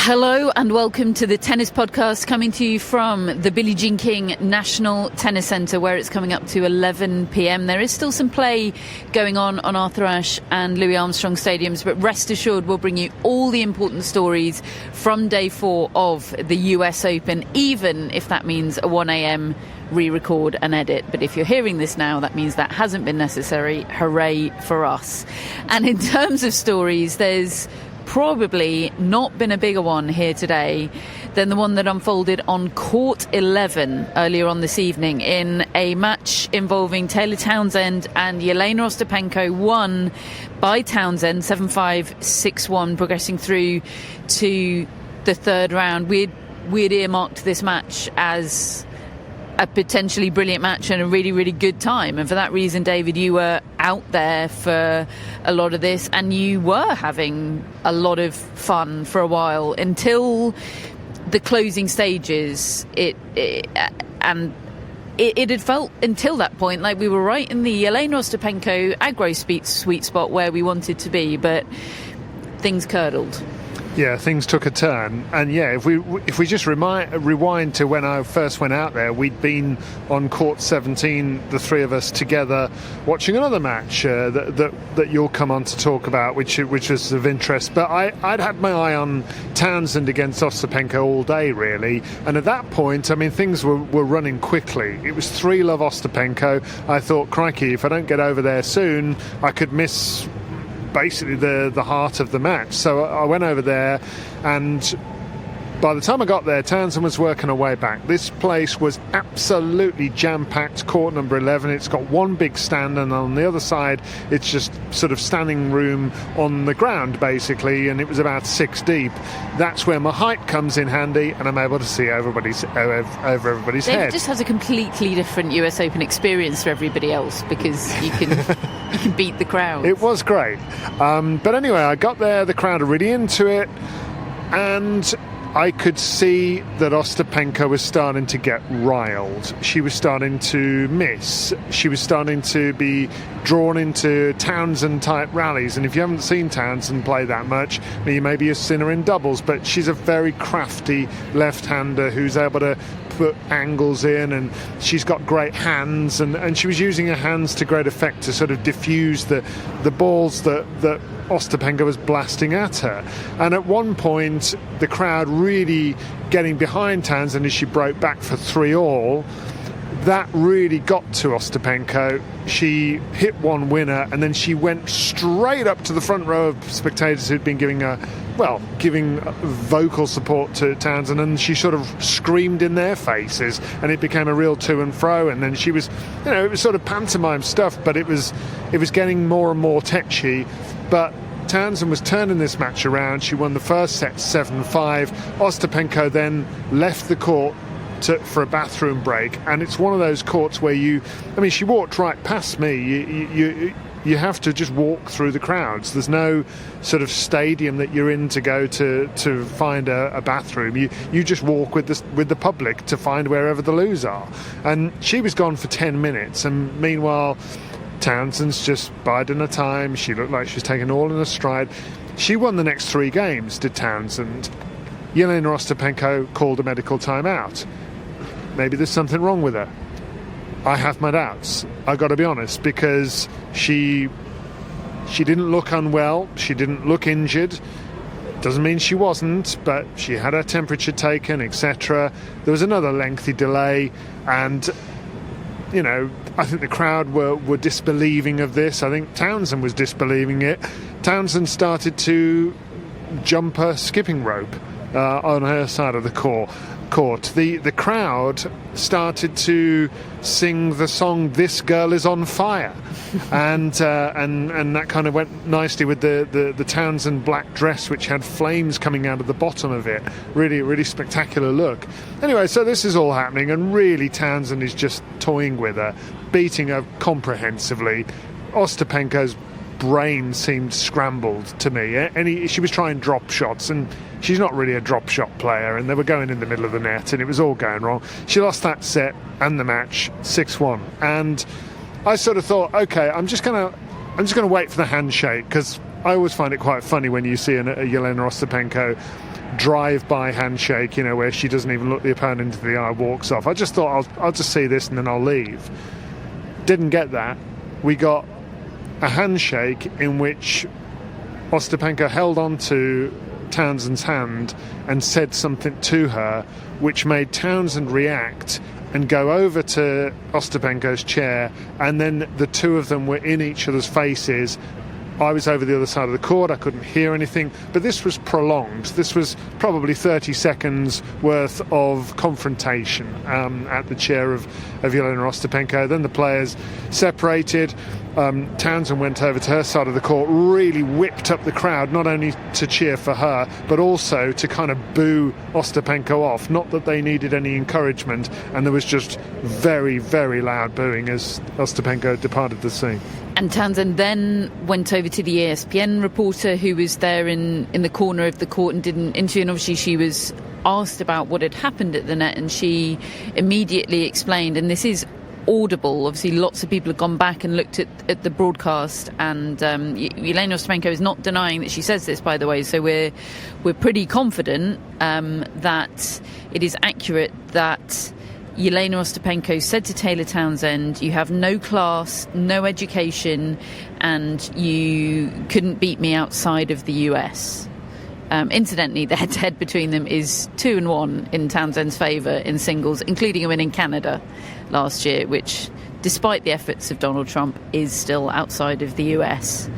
Hello and welcome to the Tennis Podcast, coming to you from the Billie Jean King National Tennis Centre, where it's coming up to 11 p.m. There is still some play going on Arthur Ashe and Louis Armstrong stadiums, but rest assured we'll bring you all the important stories from day 4 of the US Open, even if that means a 1 a.m. re-record and edit. But if you're hearing this now, that means that hasn't been necessary. Hooray for us. And in terms of stories, there's probably not been a bigger one here today than the one that unfolded on court 11 earlier on this evening in a match involving Taylor Townsend and Elena Ostapenko, won by Townsend 7-5, 6-1, progressing through to the third round. We'd earmarked this match as a potentially brilliant match and a really, really good time. And for that reason, David, you were out there for a lot of this and you were having a lot of fun for a while until the closing stages. It had felt until that point like we were right in the Elena Ostapenko aggro sweet spot where we wanted to be, but things curdled. Yeah, things took a turn. And yeah, if we just rewind to when I first went out there, we'd been on court 17, the three of us together, watching another match that you'll come on to talk about, which was of interest. But I'd had my eye on Townsend against Ostapenko all day, really. And at that point, I mean, things were running quickly. It was 3-love Ostapenko. I thought, crikey, if I don't get over there soon, I could miss basically the heart of the match. So I went over there, and by the time I got there, Townsend was working her way back. This place was absolutely jam-packed, court number 11. It's got one big stand, and on the other side it's just sort of standing room on the ground basically, and it was about 6 deep. That's where my height comes in handy, and I'm able to see over everybody's David head. Just has a completely different US Open experience for everybody else because you can you can beat the crowd. It was great. But anyway, I got there, the crowd are really into it, and I could see that Ostapenko was starting to get riled. She was starting to miss. She was starting to be drawn into Townsend-type rallies. And if you haven't seen Townsend play that much, maybe you've seen her in doubles, but she's a very crafty left-hander who's able to put angles in, and she's got great hands, and she was using her hands to great effect to sort of diffuse the balls that Ostapenko was blasting at her. And at one point, the crowd really getting behind Townsend as she broke back for 3-all. That really got to Ostapenko. She hit one winner, and then she went straight up to the front row of spectators who'd been giving vocal support to Townsend, and she sort of screamed in their faces, and it became a real to and fro. And then she was, it was sort of pantomime stuff, but it was getting more and more tetchy. But Townsend was turning this match around. She won the first set 7-5. Ostapenko then left the court for a bathroom break, and it's one of those courts where she walked right past me. You have to just walk through the crowds. There's no sort of stadium that you're in to go to find a bathroom. You just walk with the public to find wherever the loos are. And she was gone for 10 minutes, and meanwhile Townsend's just biding her time. She looked like she was taking all in her stride. She won the next 3 games, did Townsend. Elena Ostapenko called a medical timeout. Maybe there's something wrong with her. I have my doubts, I've got to be honest, because she didn't look unwell, she didn't look injured. Doesn't mean she wasn't, but she had her temperature taken, etc. There was another lengthy delay, and I think the crowd were disbelieving of this. I think Townsend was disbelieving it. Townsend started to jump a skipping rope on her side of the court. The crowd started to sing the song "This Girl Is on Fire," and that kind of went nicely with the Townsend black dress, which had flames coming out of the bottom of it. Really, really spectacular look. Anyway, so this is all happening, and really Townsend is just toying with her, beating her comprehensively. Ostapenko's brain seemed scrambled to me. She was trying drop shots, and she's not really a drop shot player, and they were going in the middle of the net, and it was all going wrong. She lost that set and the match 6-1, and I sort of thought, okay, I'm just gonna wait for the handshake, because I always find it quite funny when you see a Elena Ostapenko drive-by handshake, where she doesn't even look the opponent into the eye, walks off. I just thought I'll just see this and then I'll leave. Didn't get that. We got a handshake in which Ostapenko held on to Townsend's hand and said something to her, which made Townsend react and go over to Ostapenko's chair, and then the two of them were in each other's faces. I was over the other side of the court, I couldn't hear anything, but this was prolonged. This was probably 30 seconds worth of confrontation at the chair of Elena Ostapenko. Then the players separated. Townsend went over to her side of the court, really whipped up the crowd, not only to cheer for her, but also to kind of boo Ostapenko off. Not that they needed any encouragement, and there was just very, very loud booing as Ostapenko departed the scene. And Townsend then went over to the ESPN reporter who was there in the corner of the court and did an interview, and obviously she was asked about what had happened at the net, and she immediately explained, and this is audible, obviously lots of people have gone back and looked at the broadcast, and Elena Ostapenko is not denying that she says this, by the way, so we're pretty confident that it is accurate that Elena Ostapenko said to Taylor Townsend, you have no class, no education, and you couldn't beat me outside of the US. Incidentally, the head-to-head between them is 2-1 in Townsend's favour in singles, including a win in Canada last year, which, despite the efforts of Donald Trump, is still outside of the US.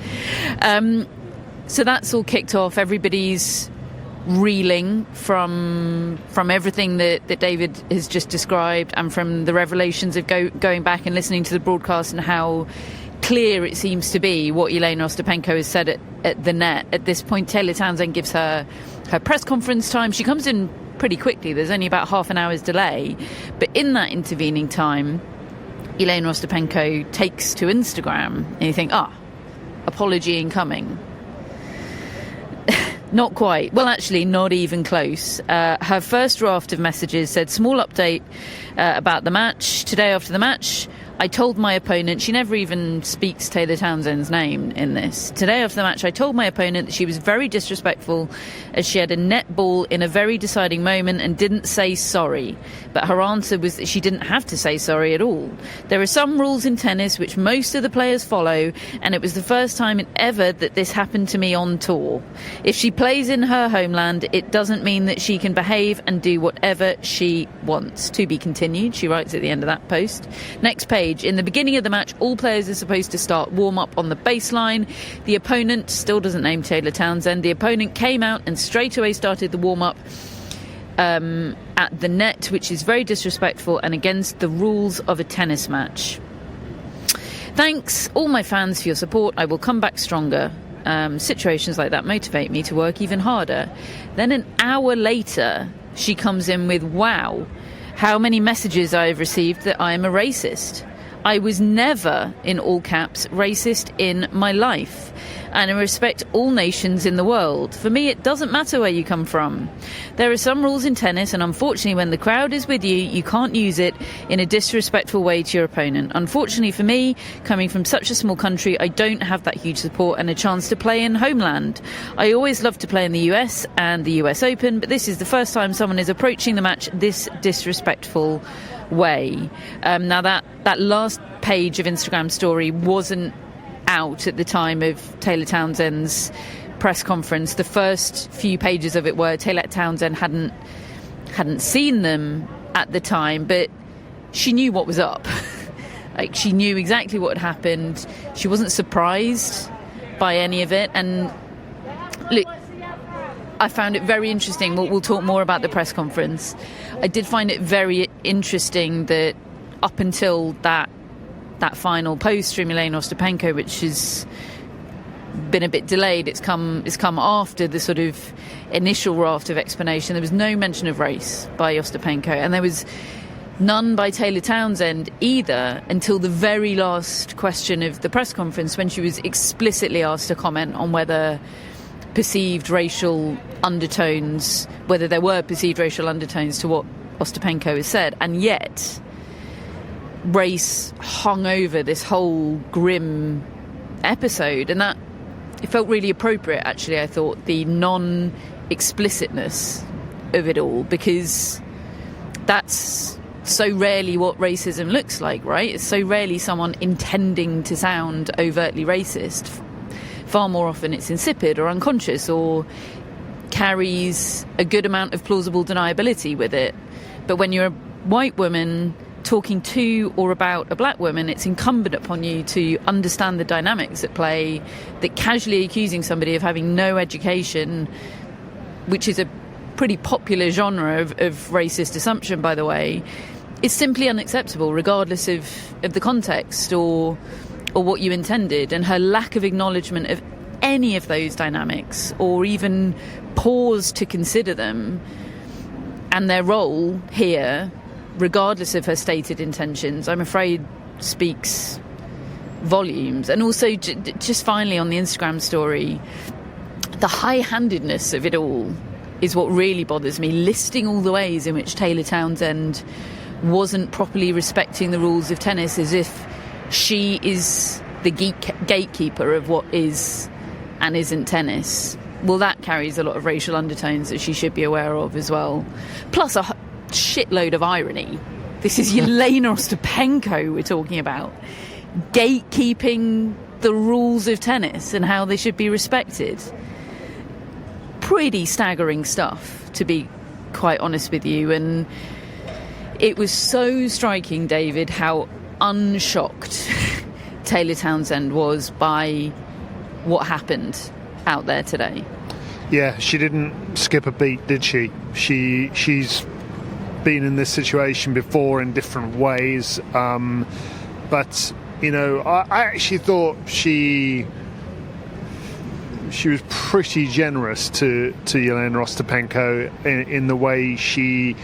So that's all kicked off. Everybody's reeling from everything that David has just described, and from the revelations of going back and listening to the broadcast, and how clear it seems to be what Elena Ostapenko has said at the net. At this point, Taylor Townsend gives her press conference time. She comes in pretty quickly. There's only about half an hour's delay, but in that intervening time, Elena Ostapenko takes to Instagram, and you think, apology incoming. Not quite. Well, actually, not even close. Her first draft of messages said, small update about the match. Today after the match, I told my opponent, she never even speaks Taylor Townsend's name in this. Today after the match, I told my opponent that she was very disrespectful as she had a net ball in a very deciding moment and didn't say sorry. But her answer was that she didn't have to say sorry at all. There are some rules in tennis which most of the players follow, and it was the first time ever that this happened to me on tour. If she plays in her homeland, it doesn't mean that she can behave and do whatever she wants. To be continued, she writes at the end of that post. Next page. In the beginning of the match, all players are supposed to start warm-up on the baseline. The opponent still doesn't name Taylor Townsend. The opponent came out and straight away started the warm-up at the net, which is very disrespectful and against the rules of a tennis match. Thanks, all my fans, for your support. I will come back stronger. Situations like that motivate me to work even harder. Then an hour later, she comes in with, wow, how many messages I have received that I am a racist. I was never, in all caps, racist in my life, and I respect all nations in the world. For me, it doesn't matter where you come from. There are some rules in tennis, and unfortunately, when the crowd is with you, you can't use it in a disrespectful way to your opponent. Unfortunately for me, coming from such a small country, I don't have that huge support and a chance to play in homeland. I always love to play in the US and the US Open, but this is the first time someone is approaching the match this disrespectful way. Now that last page of Instagram story wasn't out at the time of Taylor Townsend's press conference. The first few pages of it were. Taylor Townsend hadn't seen them at the time, but she knew what was up. Like, she knew exactly what had happened. She wasn't surprised by any of it. And look, I found it very interesting. We'll talk more about the press conference. I did find it very interesting that up until that final post from Elena Ostapenko, which has been a bit delayed, it's come after the sort of initial raft of explanation. There was no mention of race by Ostapenko, and there was none by Taylor Townsend either until the very last question of the press conference, when she was explicitly asked to comment on whether perceived racial undertones, whether there were perceived racial undertones to what Ostapenko has said. And yet race hung over this whole grim episode, and that it felt really appropriate, actually. I thought the explicitness of it all, because that's so rarely what racism looks like, right? It's so rarely someone intending to sound overtly racist. Far more often it's insipid or unconscious or carries a good amount of plausible deniability with it. But when you're a white woman talking to or about a black woman, it's incumbent upon you to understand the dynamics at play, that casually accusing somebody of having no education, which is a pretty popular genre of racist assumption, by the way, is simply unacceptable, regardless of the context or what you intended. And her lack of acknowledgement of any of those dynamics, or even pause to consider them and their role here, regardless of her stated intentions, I'm afraid speaks volumes. And also, just finally on the Instagram story, the high-handedness of it all is what really bothers me, listing all the ways in which Taylor Townsend wasn't properly respecting the rules of tennis, as if she is the gatekeeper of what is and isn't tennis. Well, that carries a lot of racial undertones that she should be aware of as well. Plus a shitload of irony. This is Elena Ostapenko we're talking about. Gatekeeping the rules of tennis and how they should be respected. Pretty staggering stuff, to be quite honest with you. And it was so striking, David, how unshocked Taylor Townsend was by what happened out there today. Yeah, she didn't skip a beat, did she? She's been in this situation before in different ways, but you know, I actually thought she was pretty generous to Elena Ostapenko in the way she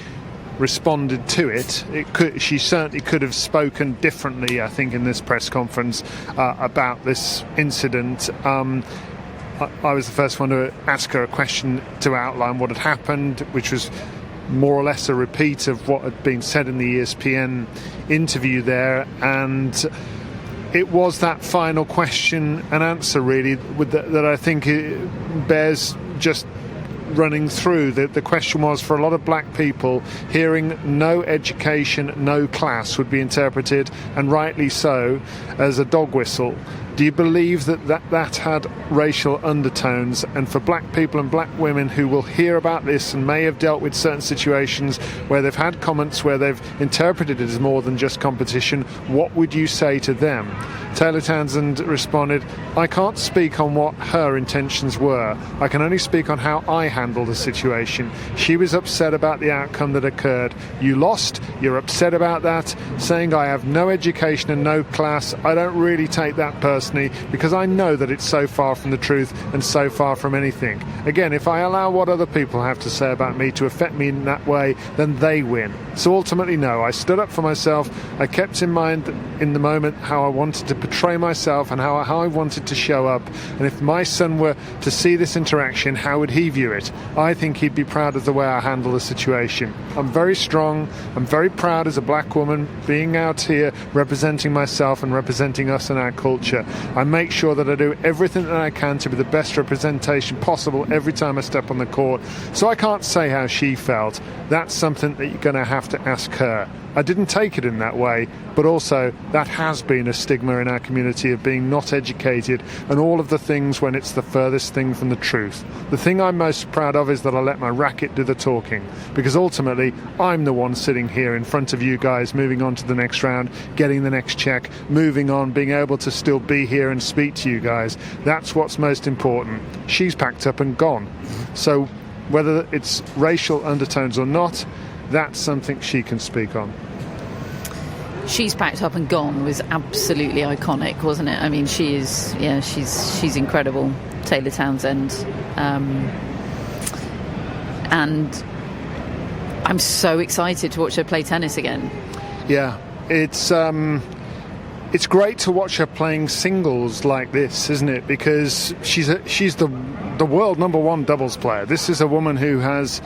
responded to it. She certainly could have spoken differently, I think, in this press conference about this incident. I was the first one to ask her a question to outline what had happened, which was more or less a repeat of what had been said in the ESPN interview there, and it was that final question and answer really that I think it bears just running through. The question was, for a lot of black people, hearing no education, no class would be interpreted, and rightly so, as a dog whistle. Do you believe that had racial undertones? And for black people and black women who will hear about this and may have dealt with certain situations where they've had comments where they've interpreted it as more than just competition, what would you say to them? Taylor Townsend responded, I can't speak on what her intentions were. I can only speak on how I handled the situation. She was upset about the outcome that occurred. You lost, you're upset about that. Saying I have no education and no class, I don't really take that personally, because I know that it's so far from the truth and so far from anything. Again, if I allow what other people have to say about me to affect me in that way, then they win. So ultimately, no, I stood up for myself. I kept in mind in the moment how I wanted to portray myself and how I wanted to show up. And if my son were to see this interaction, how would he view it? I think he'd be proud of the way I handle the situation. I'm very strong. I'm very proud as a black woman being out here representing myself and representing us and our culture. I make sure that I do everything that I can to be the best representation possible every time I step on the court. So I can't say how she felt. That's something that you're going to have to ask her. I didn't take it in that way, but also that has been a stigma in our community of being not educated and all of the things when it's the furthest thing from the truth. The thing I'm most proud of is that I let my racket do the talking, because ultimately I'm the one sitting here in front of you guys, moving on to the next round, getting the next check, moving on, being able to still be here and speak to you guys. That's what's most important. She's packed up and gone. So whether it's racial undertones or not, that's something she can speak on. She's packed up and gone was absolutely iconic, wasn't it? I mean, she's incredible, Taylor Townsend. And I'm so excited to watch her play tennis again. Yeah, it's great to watch her playing singles like this, isn't it? Because she's the world number one doubles player. This is a woman who has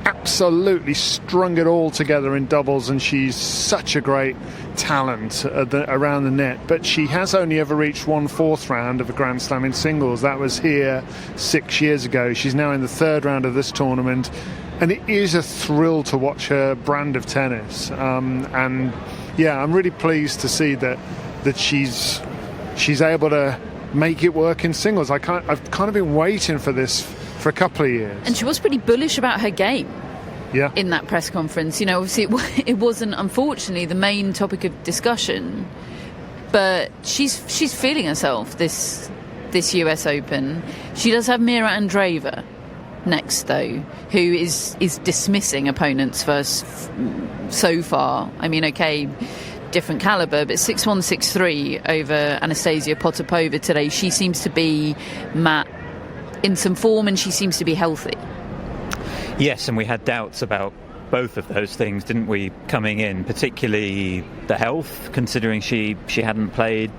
absolutely strung it all together in doubles, and she's such a great talent around the net. But she has only ever reached 1/4 round of a Grand Slam in singles. That was here 6 years ago. She's now in the 3rd round of this tournament, and it is a thrill to watch her brand of tennis. And yeah, I'm really pleased to see that she's able to make it work in singles. I've kind of been waiting for this for a couple of years. And she was pretty bullish about her game. Yeah. In that press conference, obviously it wasn't, unfortunately, the main topic of discussion, but she's feeling herself this US Open. She does have Mira Andreeva next, though, who is dismissing opponents first so far. I mean, okay, different caliber, but 6-1, 6-3 over Anastasia Potapova today. She seems to be, Matt, in some form, and she seems to be healthy. Yes, and we had doubts about both of those things, didn't we, coming in, particularly the health, considering she hadn't played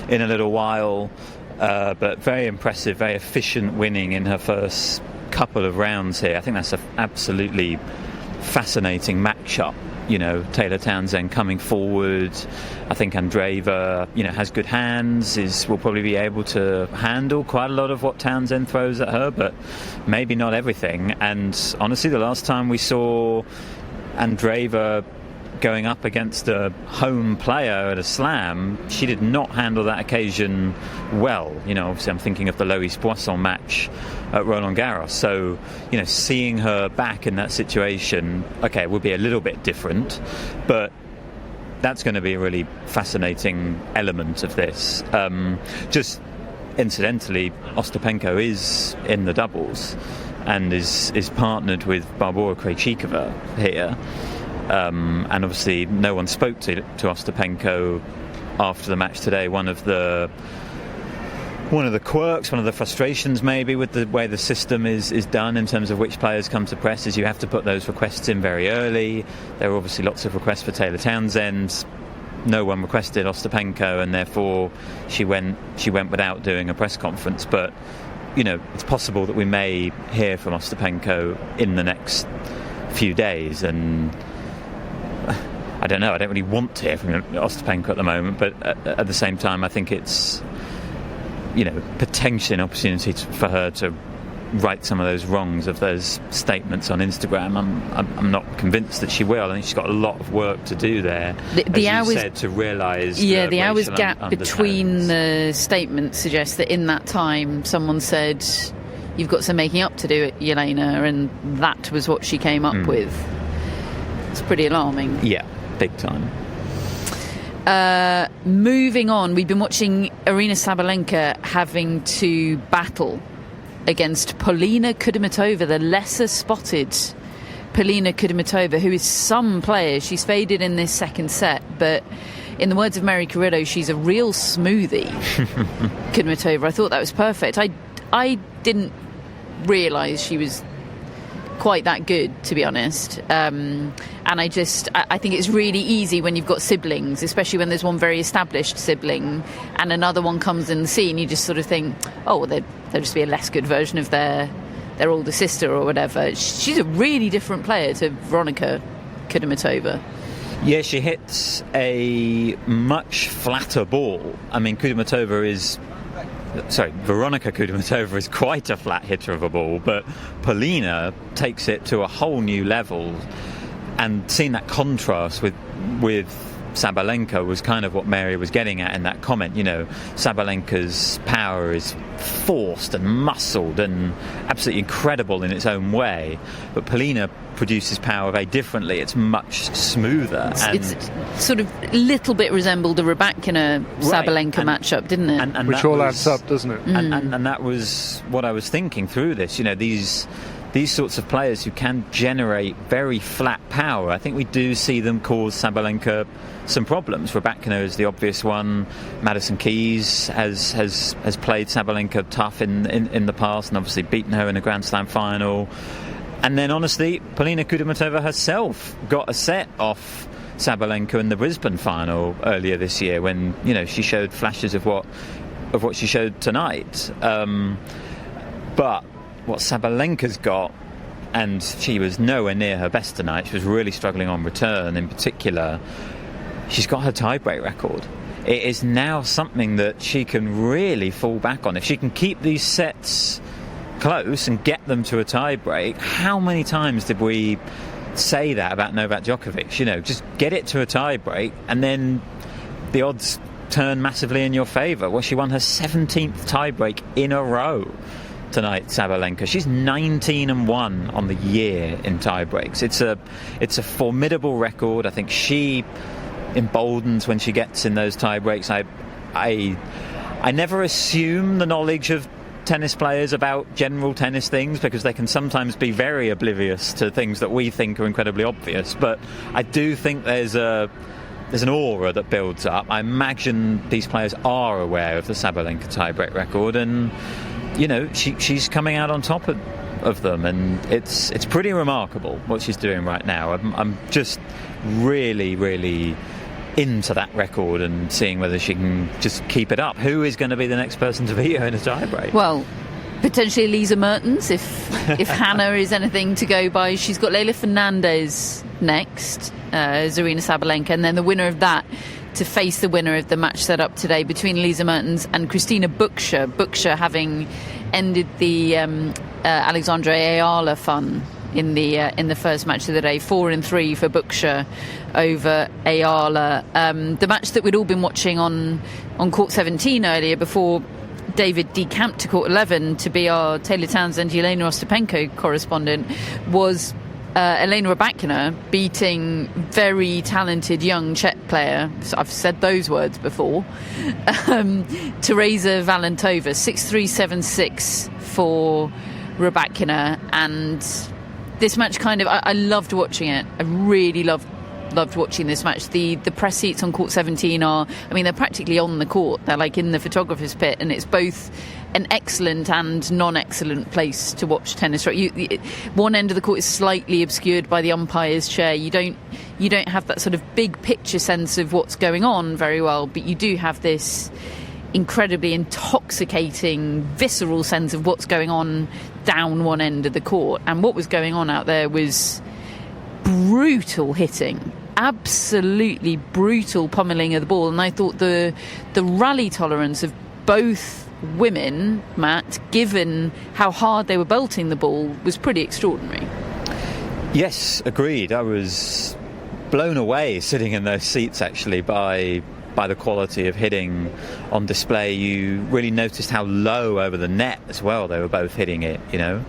in a little while, but very impressive, very efficient winning in her first couple of rounds here. I think that's an absolutely fascinating matchup. Taylor Townsend coming forward. I think Andreeva, has good hands, will probably be able to handle quite a lot of what Townsend throws at her, but maybe not everything. And honestly, the last time we saw Andreeva going up against a home player at a slam, she did not handle that occasion well. Obviously I'm thinking of the Loïs Poisson match at Roland Garros. So, seeing her back in that situation, okay, it will be a little bit different, but that's going to be a really fascinating element of this. Just incidentally, Ostapenko is in the doubles and is partnered with Barbora Krejcikova here. And obviously no one spoke to Ostapenko after the match today. One of the quirks, one of the frustrations maybe with the way the system is done in terms of which players come to press is you have to put those requests in very early. There were obviously lots of requests for Taylor Townsend. No one requested Ostapenko, and therefore she went without doing a press conference. But it's possible that we may hear from Ostapenko in the next few days, and I don't know, I don't really want to hear from Ostapenko at the moment, but at the same time I think it's potentially an opportunity for her to right some of those wrongs of those statements on Instagram. I'm not convinced that she will. I think she's got a lot of work to do there, the hours, you said, to realise the hours gap between the statements suggests that in that time someone said you've got some making up to do, Elena, and that was what she came up with. It's pretty alarming. Yeah, big time. Moving on, we've been watching Aryna Sabalenka having to battle against Polina Kudermetova, the lesser spotted Polina Kudermetova, who is some player. She's faded in this second set, but in the words of Mary Carrillo, she's a real smoothie. Kudermetova, I thought that was perfect. I didn't realise she was quite that good, to be honest, and I think it's really easy when you've got siblings, especially when there's one very established sibling and another one comes in the scene. You just sort of think, oh, well, they'll just be a less good version of their older sister or whatever. She's a really different player to Veronika Kudermetova. Yeah, she hits a much flatter ball. I mean, Veronika Kudermetova is quite a flat hitter of a ball, but Polina takes it to a whole new level. And seeing that contrast with Sabalenka was kind of what Mary was getting at in that comment. Sabalenka's power is forced and muscled and absolutely incredible in its own way, but Polina produces power very differently. It's much smoother. It's sort of a little bit resembled the Rybakina Sabalenka matchup, didn't it? And which all adds up, doesn't it? And that was what I was thinking through this. These sorts of players who can generate very flat power, I think we do see them cause Sabalenka some problems. Rybakina is the obvious one. Madison Keys has played Sabalenka tough in the past and obviously beaten her in a Grand Slam final. And then, honestly, Polina Kudermetova herself got a set off Sabalenka in the Brisbane final earlier this year when she showed flashes of what she showed tonight. But what Sabalenka's got, and she was nowhere near her best tonight. She was really struggling on return in particular. She's got her tiebreak record. It is now something that she can really fall back on. If she can keep these sets close and get them to a tiebreak, how many times did we say that about Novak Djokovic? You know, just get it to a tiebreak and then the odds turn massively in your favour. Well, she won her 17th tiebreak in a row tonight, Sabalenka. She's 19-1 on the year in tiebreaks. It's a formidable record. I think she emboldens when she gets in those tiebreaks. I never assume the knowledge of tennis players about general tennis things, because they can sometimes be very oblivious to things that we think are incredibly obvious, but I do think there's an aura that builds up. I imagine these players are aware of the Sabalenka tiebreak record, and you know, she's coming out on top of them, and it's pretty remarkable what she's doing right now. I'm just really into that record and seeing whether she can just keep it up. Who is going to be the next person to beat her in a tiebreak? Well, potentially Lisa Mertens, if Hannah is anything to go by. She's got Leylah Fernandez next, Aryna Sabalenka, and then the winner of that to face the winner of the match set up today between Lisa Mertens and Christina Buksha. Buksha having ended the Alexandra Ayala fun in the first match of the day, 4-3 for Buksha over Ayala. The match that we'd all been watching on court 17 earlier, before David decamped to court 11 to be our Taylor Townsend Elena Ostapenko correspondent, was Elena Rybakina beating very talented young Czech player, so I've said those words before, Teresa Valentova, 6-3, 7-6 for Rybakina. And this match I loved watching it. I really loved watching this match. The press seats on court 17 they're practically on the court. They're like in the photographer's pit, and it's both an excellent and non-excellent place to watch tennis. Right, one end of the court is slightly obscured by the umpire's chair. You don't have that sort of big picture sense of what's going on very well, but you do have this incredibly intoxicating, visceral sense of what's going on down one end of the court. And what was going on out there was brutal hitting, absolutely brutal pummeling of the ball. And I thought the rally tolerance of both women, Matt, given how hard they were belting the ball, was pretty extraordinary. Yes, agreed. I was blown away sitting in those seats actually by the quality of hitting on display. You really noticed how low over the net as well they were both hitting it, you know.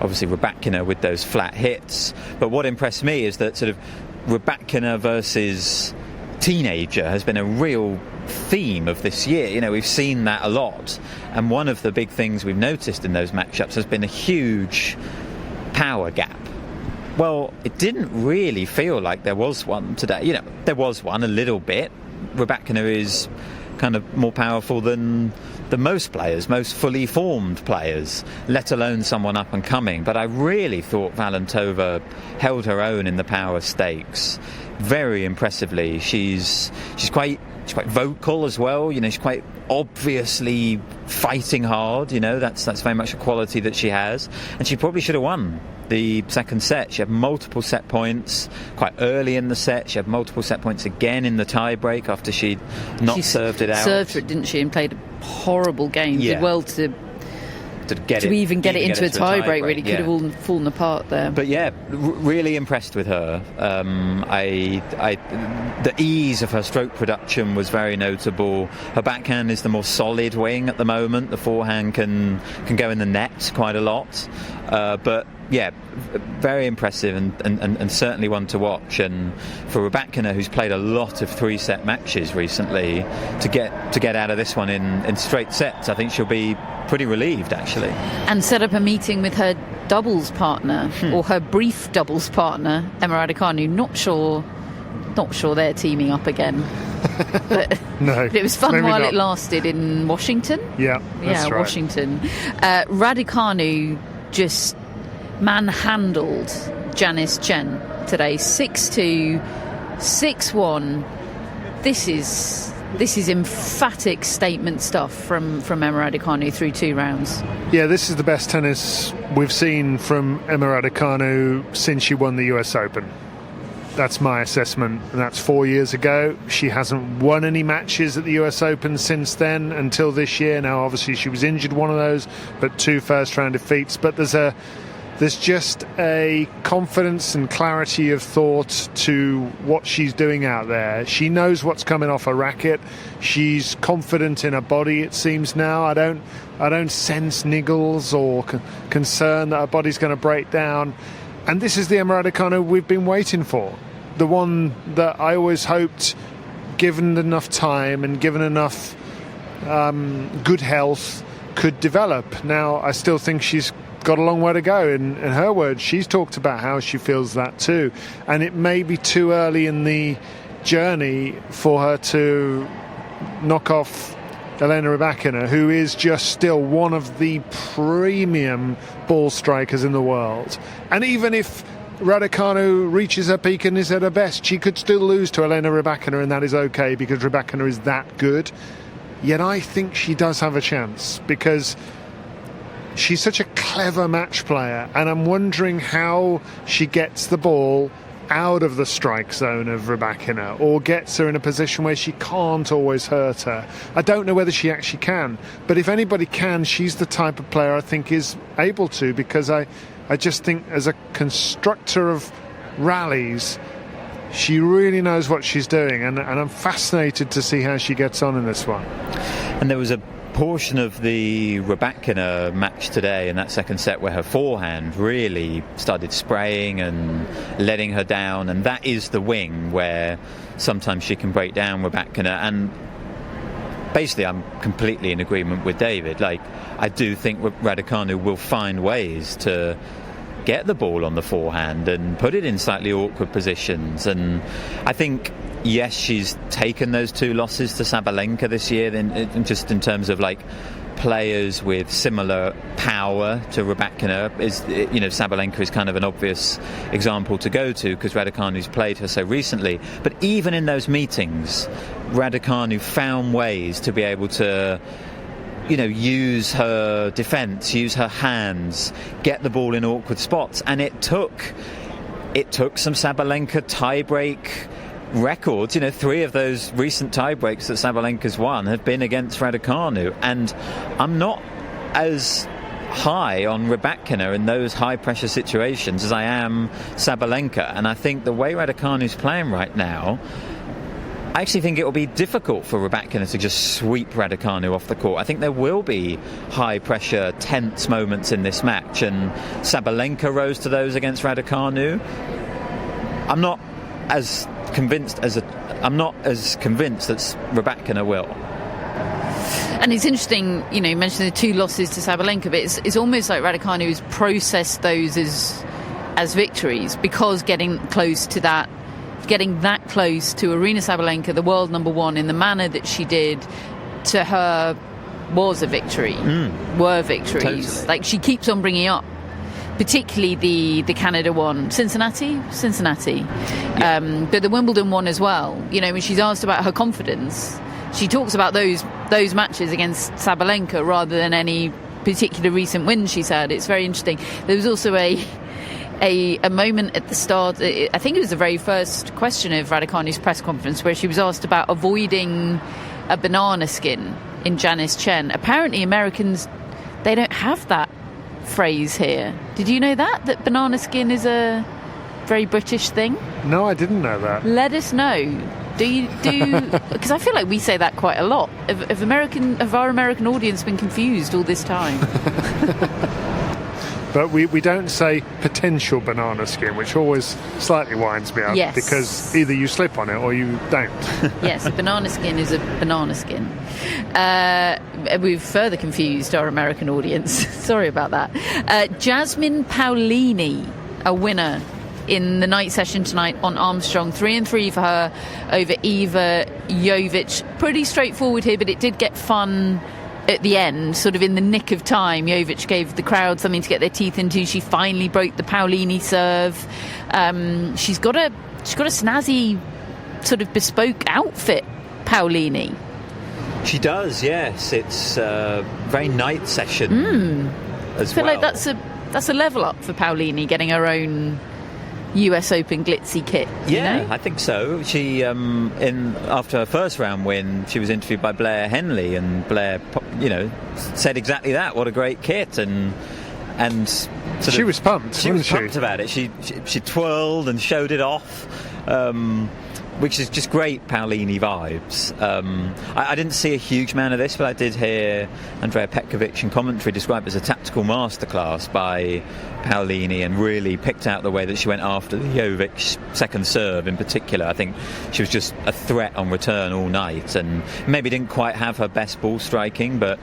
Obviously Rybakina with those flat hits, but what impressed me is that sort of Rybakina versus teenager has been a real theme of this year. You know, we've seen that a lot, and one of the big things we've noticed in those matchups has been a huge power gap. Well, it didn't really feel like there was one today. You know, there was one a little bit. Rybakina is kind of more powerful than most players, most fully formed players, let alone someone up and coming. But I really thought Valentova held her own in the power stakes very impressively. She's quite vocal as well. You know, she's quite obviously fighting hard. You know, that's very much a quality that she has, and she probably should have won the second set. She had multiple set points quite early in the set. She had multiple set points again in the tiebreak after she'd not served it out. Served for it, didn't she, and played a horrible game. Yeah. Did well to even get it into a tiebreak. Really could have all fallen apart there. But yeah, really impressed with her. The ease of her stroke production was very notable. Her backhand is the more solid wing at the moment. The forehand can go in the net quite a lot. But yeah, very impressive and certainly one to watch. And for Rybakina, who's played a lot of 3-set matches recently, to get out of this one in straight sets, I think she'll be pretty relieved actually. And set up a meeting with her doubles partner, or her brief doubles partner, Emma Raducanu. Not sure they're teaming up again. But no, it was fun while not. It lasted in Washington. Yeah, right. Washington. Raducanu just manhandled Janice Chen today, 6-2, 6-1. This is This is emphatic statement stuff from Emma Raducanu through 2 rounds. Yeah, this is the best tennis we've seen from Emma Raducanu since she won the US Open. That's my assessment, and that's 4 years ago. She hasn't won any matches at the US Open since then until this year. Now, obviously, she was injured one of those, but 2 first-round defeats. But there's just a confidence and clarity of thought to what she's doing out there. She knows what's coming off her racket. She's confident in her body, it seems now. I don't sense niggles or concern that her body's going to break down. And this is the Emma Raducanu we've been waiting for. The one that I always hoped, given enough time and given enough good health, could develop. Now, I still think she's got a long way to go. In her words, she's talked about how she feels that too. And it may be too early in the journey for her to knock off Elena Rybakina, who is just still one of the premium ball strikers in the world. And even if Raducanu reaches her peak and is at her best, she could still lose to Elena Rybakina, and that is okay because Rybakina is that good. Yet I think she does have a chance because she's such a clever match player, and I'm wondering how she gets the ball out of the strike zone of Rybakina or gets her in a position where she can't always hurt her. I don't know whether she actually can, but if anybody can, she's the type of player I think is able to, because I just think as a constructor of rallies, she really knows what she's doing, and I'm fascinated to see how she gets on in this one. And there was a portion of the Rybakina match today in that second set where her forehand really started spraying and letting her down, and that is the wing where sometimes she can break down Rybakina. And basically I'm completely in agreement with David. Like, I do think Raducanu will find ways to get the ball on the forehand and put it in slightly awkward positions. And I think, yes, she's taken those 2 losses to Sabalenka this year, then just in terms of like players with similar power to Rybakina. Sabalenka is kind of an obvious example to go to because Raducanu's played her so recently. But even in those meetings, Raducanu found ways to be able to use her defence, use her hands, get the ball in awkward spots. And it took some Sabalenka tiebreak records. 3 of those recent tiebreaks that Sabalenka's won have been against Raducanu. And I'm not as high on Rybakina in those high-pressure situations as I am Sabalenka. And I think the way Raducanu's playing right now, I actually think it will be difficult for Rybakina to just sweep Raducanu off the court. I think there will be high-pressure, tense moments in this match, and Sabalenka rose to those against Raducanu. I'm not as convinced that Rybakina will. And it's interesting, you mentioned the 2 losses to Sabalenka, but it's almost like Raducanu has processed those as victories, because getting that close to Aryna Sabalenka, the world number 1, in the manner that she did to her was a victory. Were victories. Totally. Like, she keeps on bringing up, particularly the Canada one, Cincinnati, yeah. But the Wimbledon one as well. When she's asked about her confidence, she talks about those matches against Sabalenka rather than any particular recent wins. She said it's very interesting. There was also a moment at the start, I think it was the very first question of Raducanu's press conference, where she was asked about avoiding a banana skin in Janice Chen. Apparently Americans, they don't have that phrase here. Did you know that banana skin is a very British thing? No, I didn't know that. Let us know. Do because I feel like we say that quite a lot. Have our American audience been confused all this time? But we don't say potential banana skin, which always slightly winds me up. Yes. Because either you slip on it or you don't. Yes, a banana skin is a banana skin. We've further confused our American audience. Sorry about that. Jasmine Paolini, a winner in the night session tonight on Armstrong. 3-3 for her over Iva Jovic. Pretty straightforward here, but it did get fun at the end, sort of in the nick of time. Jovic gave the crowd something to get their teeth into. She finally broke the Paolini serve. She's got a snazzy sort of bespoke outfit, Paolini. She does, yes. It's a very night session as well. I feel like that's a level up for Paolini, getting her own US Open glitzy kit. Yeah, you know? I think so. She, after her first round win, she was interviewed by Blair Henley, and Blair, said exactly that. What a great kit, and she was pumped. She was pumped about it. She twirled and showed it off. Which is just great Paolini vibes. I didn't see a huge amount of this, but I did hear Andrea Petkovic in commentary described as a tactical masterclass by Paolini, and really picked out the way that she went after the Jovic second serve in particular. I think she was just a threat on return all night, and maybe didn't quite have her best ball striking, but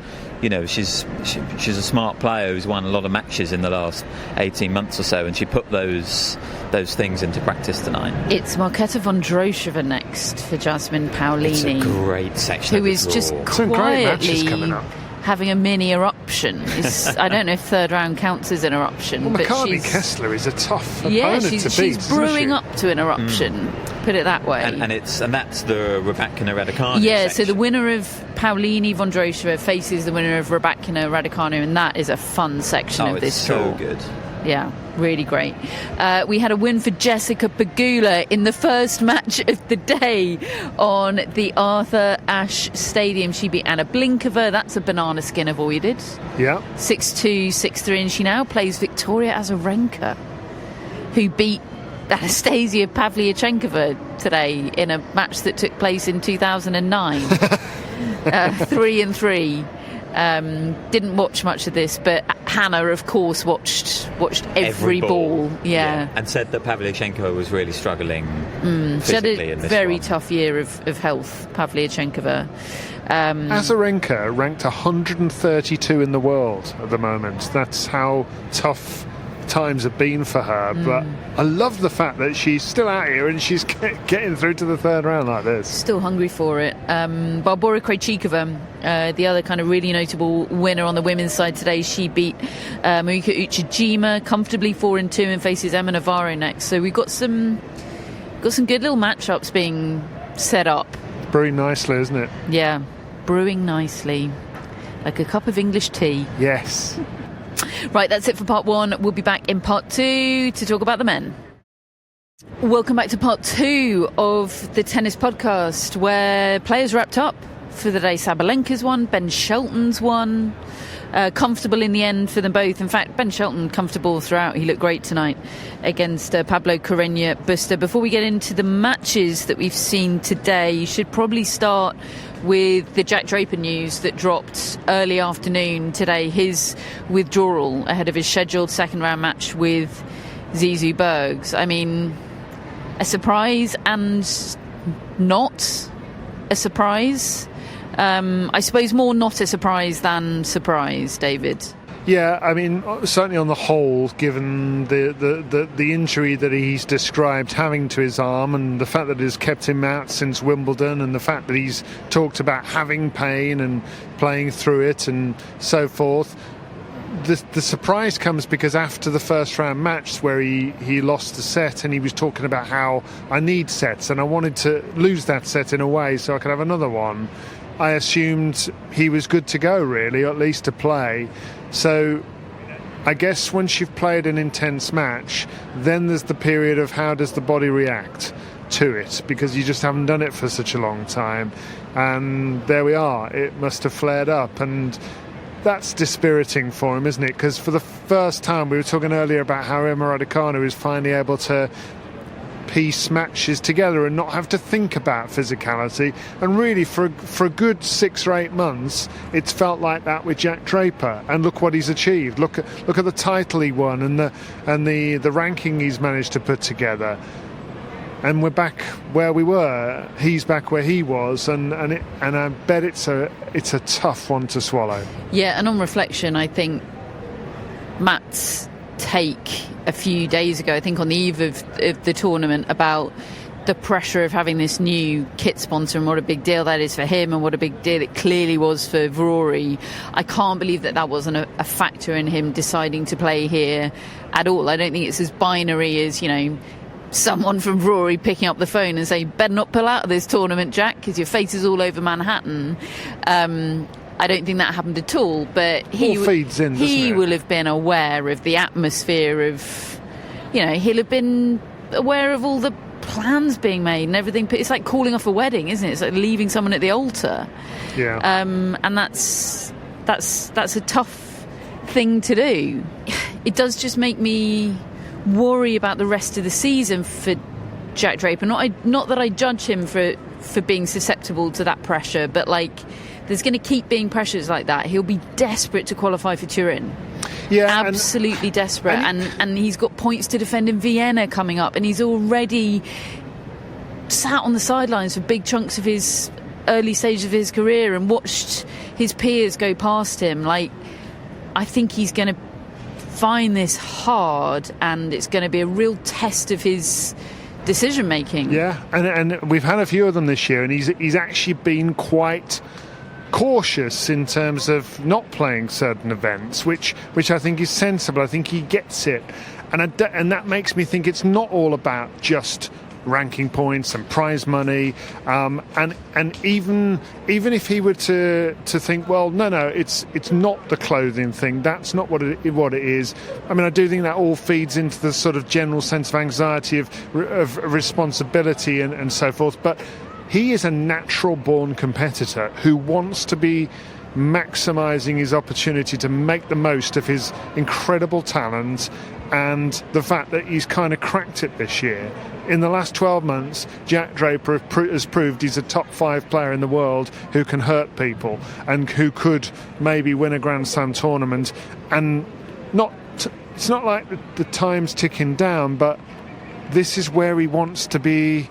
she's a smart player who's won a lot of matches in the last 18 months or so, and she put those things into practice tonight. It's Marketa Vondrousova next for Jasmine Paolini. It's a great section. Who is just quietly having a mini eruption. I don't know if third round counts as an eruption. Well, but McCartney Kessler is a tough opponent to beat. She's brewing up to an eruption. Put it that way. And that's the Rybakina Raducanu. Yeah, section. so the winner of Paolini Vondrousova faces the winner of Rybakina Raducanu, and that is a fun section of this draw. It's so good. Yeah, really great. We had a win for Jessica Pegula in the first match of the day on the Arthur Ashe Stadium. She beat Anna Blinkova. That's a banana skin avoided. Yeah. 6-2, 6-3, and she now plays Victoria Azarenka, who beat Anastasia Pavlyuchenkova today in a match that took place in 2009. 3-3. Didn't watch much of this, but Hannah, of course, watched every ball. Yeah, and said that Pavlyuchenkova was really struggling she had physically a in this very one. tough year of health, Pavlyuchenkova. Azarenka ranked 132 in the world at the moment. That's how tough times have been for her, but I love the fact that she's still out here and she's getting through to the third round like this. Still hungry for it. Barbora Krejcikova, the other kind of really notable winner on the women's side today, she beat Marika Uchijima comfortably 4-2 and faces Emma Navarro next. So we've got some good little matchups being set up. Brewing nicely, isn't it? Yeah, brewing nicely, like a cup of English tea. Yes. Right, that's it for part one. We'll be back in part two to talk about the men. Welcome back to part two of the tennis podcast, where players wrapped up for the day. Sabalenka's won, Ben Shelton's won. Comfortable in the end for them both. In fact, Ben Shelton comfortable throughout. He looked great tonight against Pablo Carreño Busta. Before we get into the matches that we've seen today, you should probably start with the Jack Draper news that dropped early afternoon today. His withdrawal ahead of his scheduled second round match with Zizou Bergs. I mean, a surprise and not a surprise. I suppose more not a surprise than surprise, David. Yeah, I mean, certainly on the whole, given the injury that he's described having to his arm, and the fact that it has kept him out since Wimbledon, and the fact that he's talked about having pain and playing through it and so forth, the surprise comes because after the first round match where he lost a set, and he was talking about how I need sets and I wanted to lose that set in a way so I could have another one, I assumed he was good to go, really, or at least to play. So I guess once you've played an intense match, then there's the period of how does the body react to it, because you just haven't done it for such a long time. And there we are. It must have flared up, and that's dispiriting for him, isn't it? Because for the first time, we were talking earlier about how Emma Raducanu is finally able to piece matches together and not have to think about physicality, and really for a good 6 or 8 months it's felt like that with Jack Draper, and look what he's achieved. Look at the title he won and the ranking he's managed to put together, and we're back where we were. He's back where he was, and I bet it's a tough one to swallow. Yeah, and on reflection, I think Matt's take a few days ago, I think on the eve of the tournament, about the pressure of having this new kit sponsor and what a big deal that is for him and what a big deal it clearly was for Rory. I can't believe that wasn't a factor in him deciding to play here at all. I don't think it's as binary as, someone from Rory picking up the phone and saying, better not pull out of this tournament, Jack, because your face is all over Manhattan. I don't think that happened at all, but he will have been aware of the atmosphere of, he'll have been aware of all the plans being made and everything. It's like calling off a wedding, isn't it? It's like leaving someone at the altar. Yeah. And that's a tough thing to do. It does just make me worry about the rest of the season for Jack Draper. Not that I judge him for being susceptible to that pressure, but there's going to keep being pressures like that. He'll be desperate to qualify for Turin. Yeah, absolutely desperate. And he's got points to defend in Vienna coming up, and he's already sat on the sidelines for big chunks of his early stages of his career and watched his peers go past him. I think he's going to find this hard, and it's going to be a real test of his decision making. Yeah, and we've had a few of them this year, and he's actually been quite cautious in terms of not playing certain events, which I think is sensible. I think he gets it, and that makes me think it's not all about just ranking points and prize money, and even if he were to think, well, no, it's not the clothing thing, that's not what it is. I mean, I do think that all feeds into the sort of general sense of anxiety of responsibility and so forth, but he is a natural born competitor who wants to be maximising his opportunity to make the most of his incredible talent and the fact that he's kind of cracked it this year. In the last 12 months, Jack Draper has proved he's a top 5 player in the world who can hurt people and who could maybe win a Grand Slam tournament. And it's not like the time's ticking down, but this is where he wants to be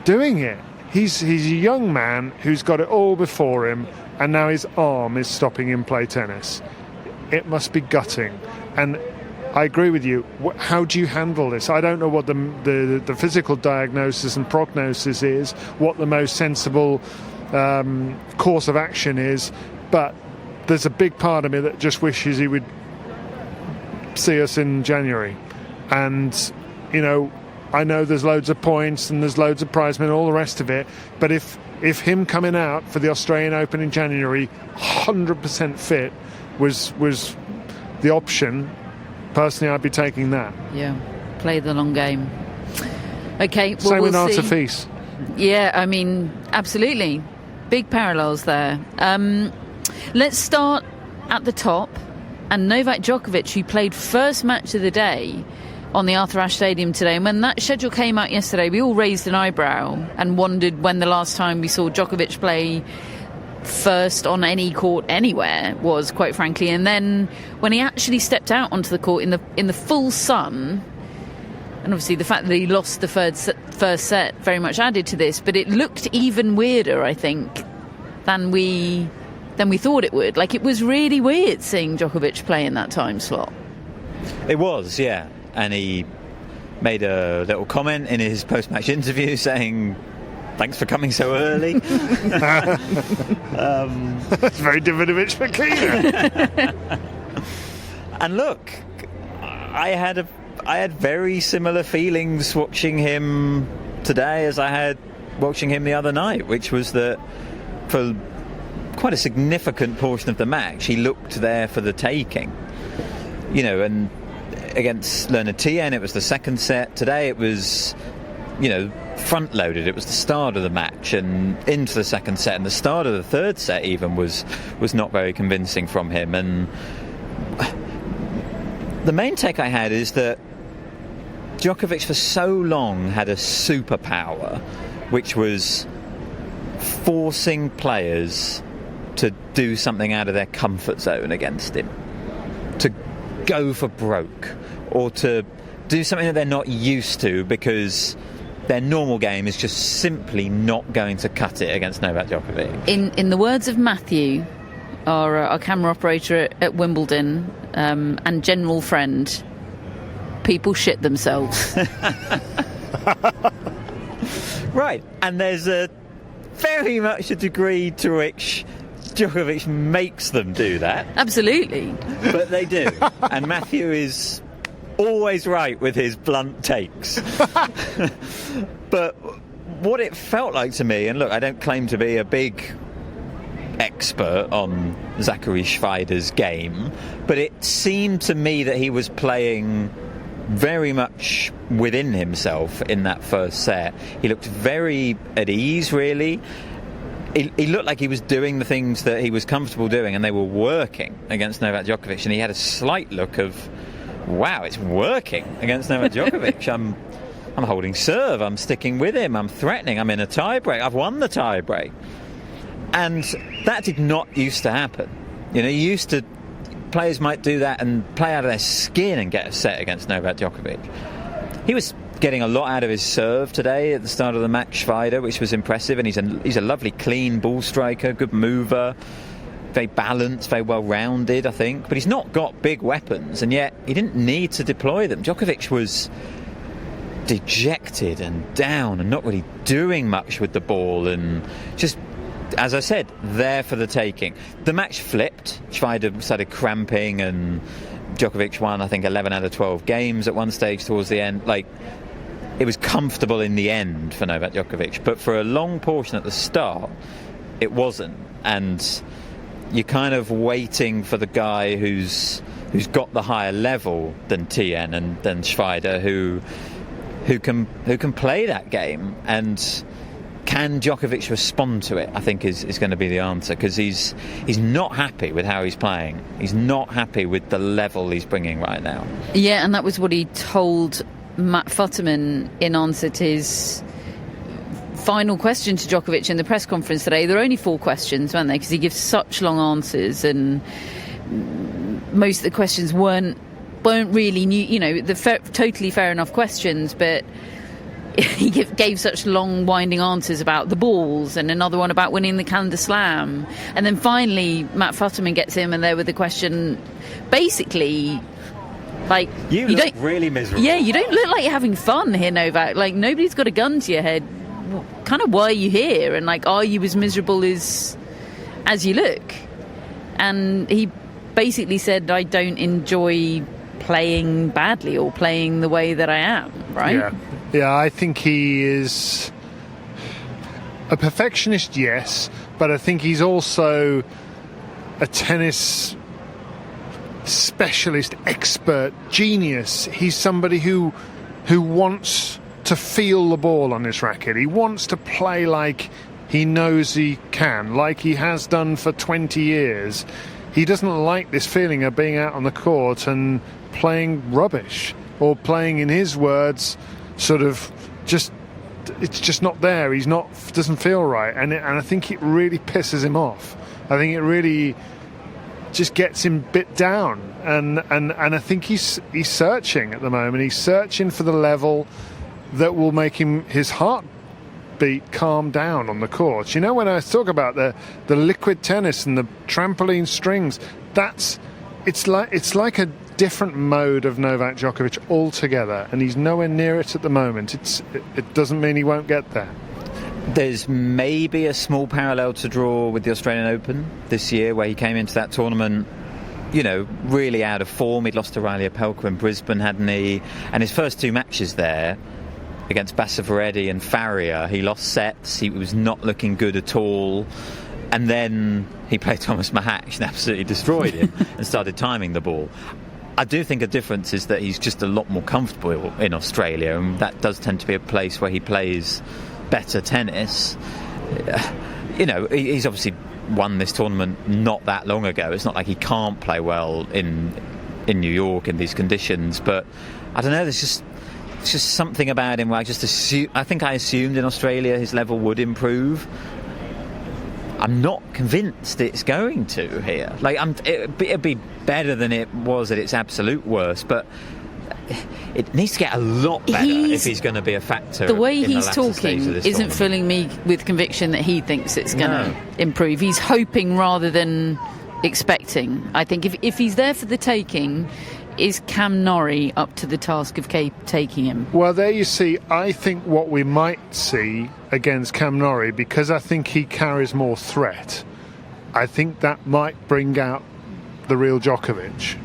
doing it. He's a young man who's got it all before him, and now his arm is stopping him play tennis. It must be gutting. And I agree with you. How do you handle this? I don't know what the physical diagnosis and prognosis is, what the most sensible course of action is, but there's a big part of me that just wishes he would see us in January. And, I know there's loads of points and there's loads of prize money and all the rest of it, but if him coming out for the Australian Open in January 100% fit was the option, personally I'd be taking that. Yeah, play the long game. Okay, well, same with Arthur see. Fils. Yeah, I mean, absolutely. Big parallels there. Let's start at the top. And Novak Djokovic, who played first match of the day on the Arthur Ashe Stadium today, and when that schedule came out yesterday, we all raised an eyebrow and wondered when the last time we saw Djokovic play first on any court anywhere was, quite frankly. And then when he actually stepped out onto the court in the full sun, and obviously the fact that he lost the first set very much added to this, but it looked even weirder, I think, than we thought it would. It was really weird seeing Djokovic play in that time slot. It was, yeah. And he made a little comment in his post-match interview saying, thanks for coming so early. That's very Davidovich Fokina. And look, I had very similar feelings watching him today as I had watching him the other night, which was that for quite a significant portion of the match he looked there for the taking. And against Leonard Tien, it was the second set. Today it was, front-loaded. It was the start of the match and into the second set, and the start of the third set even was not very convincing from him. And the main take I had is that Djokovic for so long had a superpower, which was forcing players to do something out of their comfort zone against him, to go for broke, or to do something that they're not used to because their normal game is just simply not going to cut it against Novak Djokovic. In the words of Matthew, our camera operator at Wimbledon, and general friend, people shit themselves. Right, and there's very much a degree to which Djokovic makes them do that. Absolutely. But they do. And Matthew is always right with his blunt takes. But what it felt like to me, and look, I don't claim to be a big expert on Zachary Schweider's game, but it seemed to me that he was playing very much within himself in that first set. He looked very at ease, really. He looked like he was doing the things that he was comfortable doing, and they were working against Novak Djokovic, and he had a slight look of, wow, it's working against Novak Djokovic. I'm holding serve, I'm sticking with him, I'm threatening, I'm in a tiebreak, I've won the tiebreak. And that did not used to happen. Players might do that and play out of their skin and get a set against Novak Djokovic. He was getting a lot out of his serve today at the start of the match, Schweider, which was impressive, and he's a lovely clean ball striker, good mover, very balanced, very well rounded, I think, but he's not got big weapons, and yet he didn't need to deploy them. Djokovic was dejected and down and not really doing much with the ball, and just, as I said, there for the taking. The match flipped. Schweider started cramping, and Djokovic won, I think, 11 out of 12 games at one stage towards the end. It was comfortable in the end for Novak Djokovic, but for a long portion at the start, it wasn't. And you're kind of waiting for the guy who's got the higher level than Tien and than Schweider, who can play that game. And can Djokovic respond to it, I think is going to be the answer, because he's not happy with how he's playing. He's not happy with the level he's bringing right now. Yeah, and that was what he told Matt Futterman in answer to his final question to Djokovic in the press conference today. There were only 4 questions, weren't they? Because he gives such long answers, and most of the questions weren't really new. Totally fair enough questions, but he gave such long winding answers about the balls, and another one about winning the Calendar Slam, and then finally Matt Futterman gets him, and there with the question, basically, you look really miserable. Yeah, you don't look like you're having fun here, Novak. Nobody's got a gun to your head. Kind of, why are you here? And are you as miserable as you look? And he basically said, I don't enjoy playing badly or playing the way that I am, right? Yeah, I think he is a perfectionist, yes, but I think he's also a tennis specialist, expert, genius. He's somebody who wants to feel the ball on his racket. He wants to play like he knows he can, like he has done for 20 years. He doesn't like this feeling of being out on the court and playing rubbish, or playing, in his words, sort of it's just not there. Doesn't feel right, and I think it really pisses him off. I think it really just gets him bit down, and I think he's searching at the moment. He's searching for the level that will make his heart beat calm down on the court. When I talk about the liquid tennis and the trampoline strings, it's like a different mode of Novak Djokovic altogether, and he's nowhere near it at the moment. It doesn't mean he won't get there. There's maybe a small parallel to draw with the Australian Open this year, where he came into that tournament, really out of form. He'd lost to Riley Opelka in Brisbane, hadn't he? And his first 2 matches there, against Basaveretti and Faria, he lost sets. He was not looking good at all. And then he played Tomas Machac and absolutely destroyed him and started timing the ball. I do think a difference is that he's just a lot more comfortable in Australia, and that does tend to be a place where he plays better tennis. He's obviously won this tournament not that long ago. It's not like he can't play well in New York in these conditions, but I don't know, there's just something about him where I think I assumed in Australia his level would improve. I'm not convinced it's going to here. It'd be better than it was at its absolute worst, but it needs to get a lot better if he's going to be a factor. The way in he's the talking isn't tournament. filling me with conviction that he thinks it's going to improve. He's hoping rather than expecting. I think if he's there for the taking, is Cam Norrie up to the task of taking him? Well, there you see, I think what we might see against Cam Norrie, because I think he carries more threat, I think that might bring out the real Djokovic.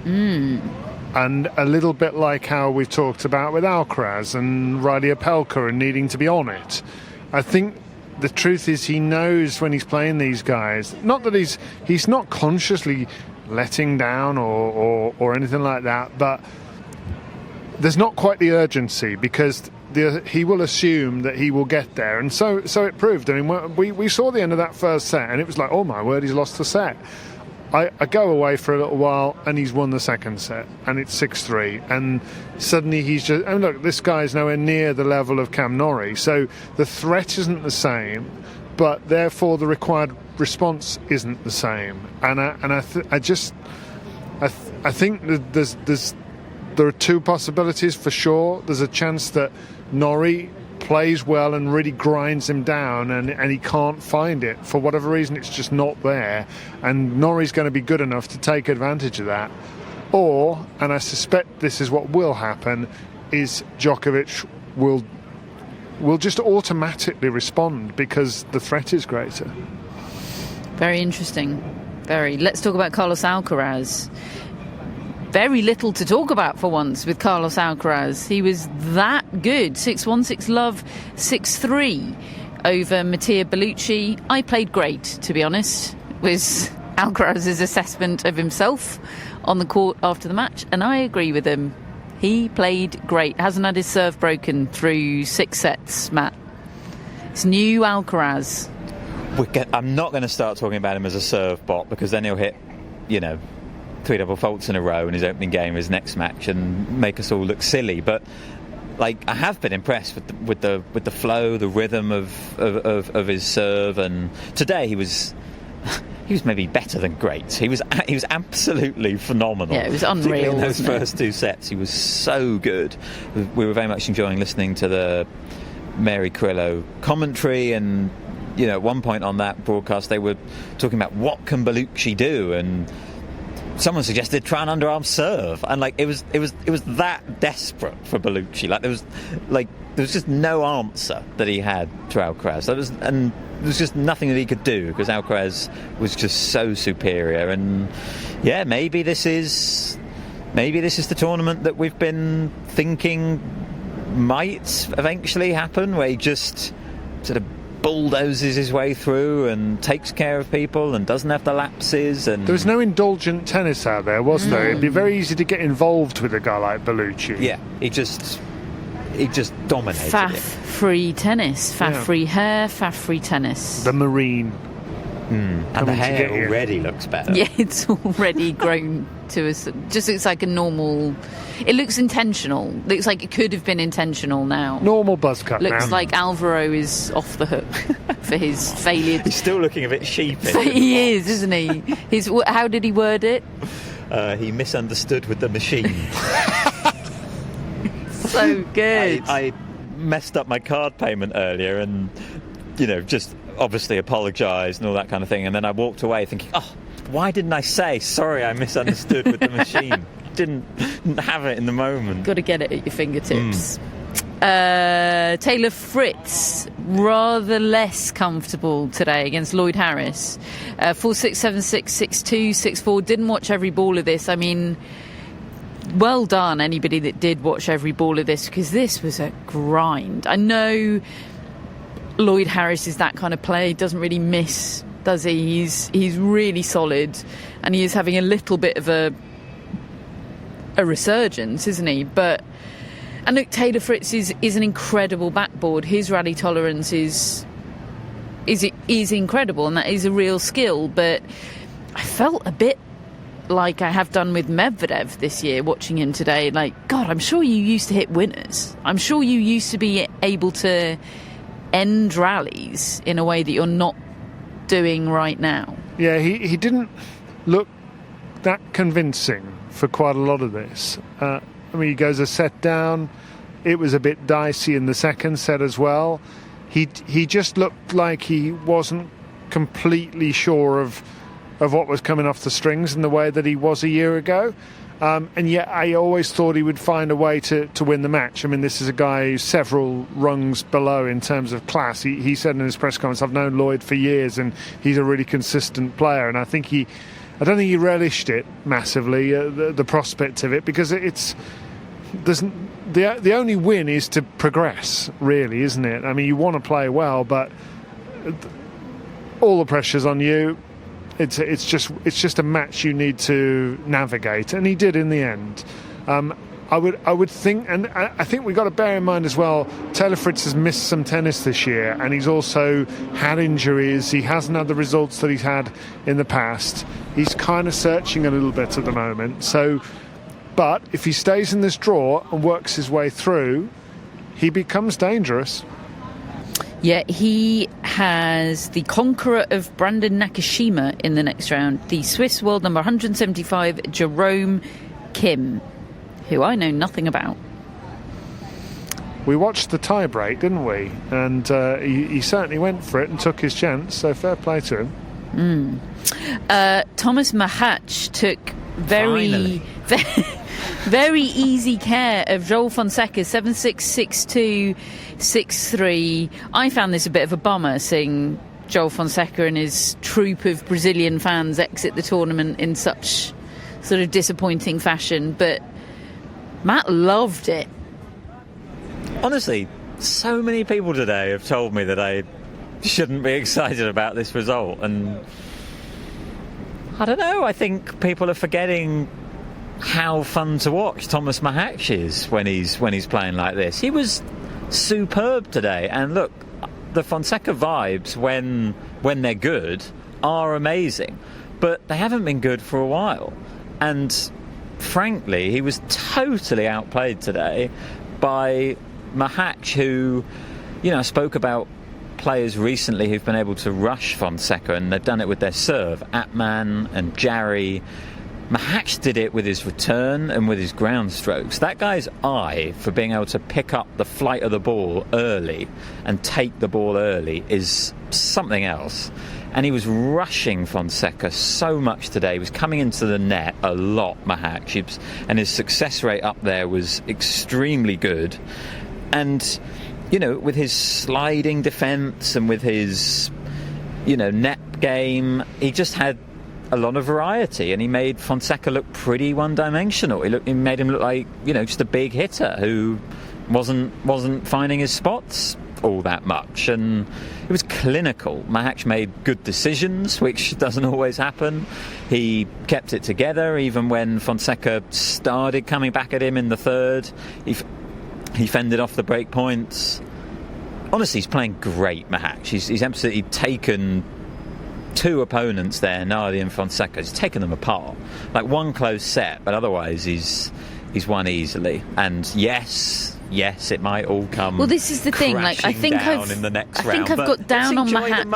And a little bit like how we've talked about with Alcaraz and Raducanu and needing to be on it. I think the truth is he knows when he's playing these guys, not that he's not consciously letting down or anything like that, but there's not quite the urgency because he will assume that he will get there, and so it proved. I mean, we saw the end of that first set and it was like, oh my word, he's lost the set. I go away for a little while and he's won the second set and it's 6-3, and suddenly he's just, and look, this guy's nowhere near the level of Cam Norrie, so the threat isn't the same, but therefore the required response isn't the same. And I think that there are two possibilities for sure. There's a chance that Norrie plays well and really grinds him down and he can't find it for whatever reason, it's just not there, and Norrie's going to be good enough to take advantage of that. Or, and I suspect this is what will happen, is Djokovic will just automatically respond because the threat is greater. Very interesting. Very. Let's talk about Carlos Alcaraz. Very little to talk about for once with Carlos Alcaraz. He was that good. 6-1, 6-love, 6-3 over Mattia Bellucci. I played great, to be honest, was Alcaraz's assessment of himself on the court after the match, and I agree with him. He played great. Hasn't had his serve broken through 6 sets, Matt. It's new Alcaraz. I'm not going to start talking about him as a serve bot, because then he'll hit, 3 double faults in a row in his opening game of his next match and make us all look silly. But I have been impressed with the flow, the rhythm of his serve, and today he was maybe better than great. He was absolutely phenomenal. Yeah, it was unreal. In those first 2 sets, he was so good. We were very much enjoying listening to the Mary Carrillo commentary, and at one point on that broadcast they were talking about what can Bellucci do, and someone suggested try an underarm serve, and it was that desperate for Bellucci. There was just no answer that he had to Alcaraz. There was just nothing that he could do because Alcaraz was just so superior. And yeah, maybe this is the tournament that we've been thinking might eventually happen, where he just sort of bulldozes his way through and takes care of people and doesn't have the lapses. And there was no indulgent tennis out there, was there? It'd be very easy to get involved with a guy like Bellucci. Yeah, he just dominated faff-free tennis, faff-free hair, faff-free tennis. The marine. And the hair already looks better. Yeah, it's already grown to just looks like a normal. It looks intentional. Looks like it could have been intentional now. Normal buzz cut. Looks like Alvaro is off the hook for his failure. He's still looking a bit sheepish. He is, isn't he? How did he word it? He misunderstood with the machine. So good. I messed up my card payment earlier, and just obviously apologised and all that kind of thing, and then I walked away thinking, why didn't I say sorry, I misunderstood with the machine? Didn't have it in the moment. Got to get it at your fingertips. Taylor Fritz rather less comfortable today against Lloyd Harris. 4-6, 7-6, 6-2, 6-4. Didn't watch every ball of this. I mean, well done anybody that did watch every ball of this, because this was a grind. I know Lloyd Harris is that kind of player. He doesn't really miss, does he? He's really solid, and he is having a little bit of a resurgence, isn't he? And look, Taylor Fritz is an incredible backboard. His rally tolerance is incredible, and that is a real skill. But I felt a bit like I have done with Medvedev this year, watching him today. God, I'm sure you used to hit winners. I'm sure you used to be able to end rallies in a way that you're not doing right now. Yeah, he didn't look that convincing for quite a lot of this. He goes a set down. It was a bit dicey in the second set as well. He just looked like he wasn't completely sure of what was coming off the strings in the way that he was a year ago. And yet I always thought he would find a way to win the match. I mean, this is a guy who's several rungs below in terms of class. He said in his press conference, I've known Lloyd for years and he's a really consistent player. And I think I don't think he relished it massively, the prospect of it, because the only win is to progress, really, isn't it? I mean, you want to play well, but all the pressure's on you. It's just a match you need to navigate, and he did in the end. I would think, and I think we've got to bear in mind as well, Taylor Fritz has missed some tennis this year, and he's also had injuries. He hasn't had the results that he's had in the past. He's kind of searching a little bit at the moment. So, but if he stays in this draw and works his way through, he becomes dangerous. Yeah, he has the conqueror of Brandon Nakashima in the next round, the Swiss world number 175, Jerome Kim, who I know nothing about. We watched the tiebreak, didn't we? And he certainly went for it and took his chance, so fair play to him. Tomas Machac took very easy care of João Fonseca, 7-6, 6-2, 6-3. I found this a bit of a bummer, seeing João Fonseca and his troupe of Brazilian fans exit the tournament in such sort of disappointing fashion, but Matt loved it. Honestly, so many people today have told me that I shouldn't be excited about this result, and I don't know, I think people are forgetting how fun to watch Tomas Machac is when he's playing like this. He was superb today, and look, the Fonseca vibes when they're good are amazing, but they haven't been good for a while, and frankly he was totally outplayed today by Machac, who, you know, spoke about players recently who've been able to rush Fonseca, and they've done it with their serve, Atman and Jarry. Machac did it with his return and with his ground strokes. That guy's eye for being able to pick up the flight of the ball early and take the ball early is something else. And he was rushing Fonseca so much today. He was coming into the net a lot, Machac, and his success rate up there was extremely good. And, you know, with his sliding defence and with his, you know, net game, he just had a lot of variety, and he made Fonseca look pretty one-dimensional. He made him look like, you know, just a big hitter who wasn't finding his spots all that much, and it was clinical. Machac made good decisions, which doesn't always happen. He kept it together even when Fonseca started coming back at him in the third. He fended off the break points. Honestly, he's playing great, Machac. He's absolutely taken two opponents there, Nardi and Fonseca. He's taken them apart. Like one close set, but otherwise he's won easily. And yes, it might all come. Well, this is the thing. Like, I think in the next round. I think I've got down on Machac.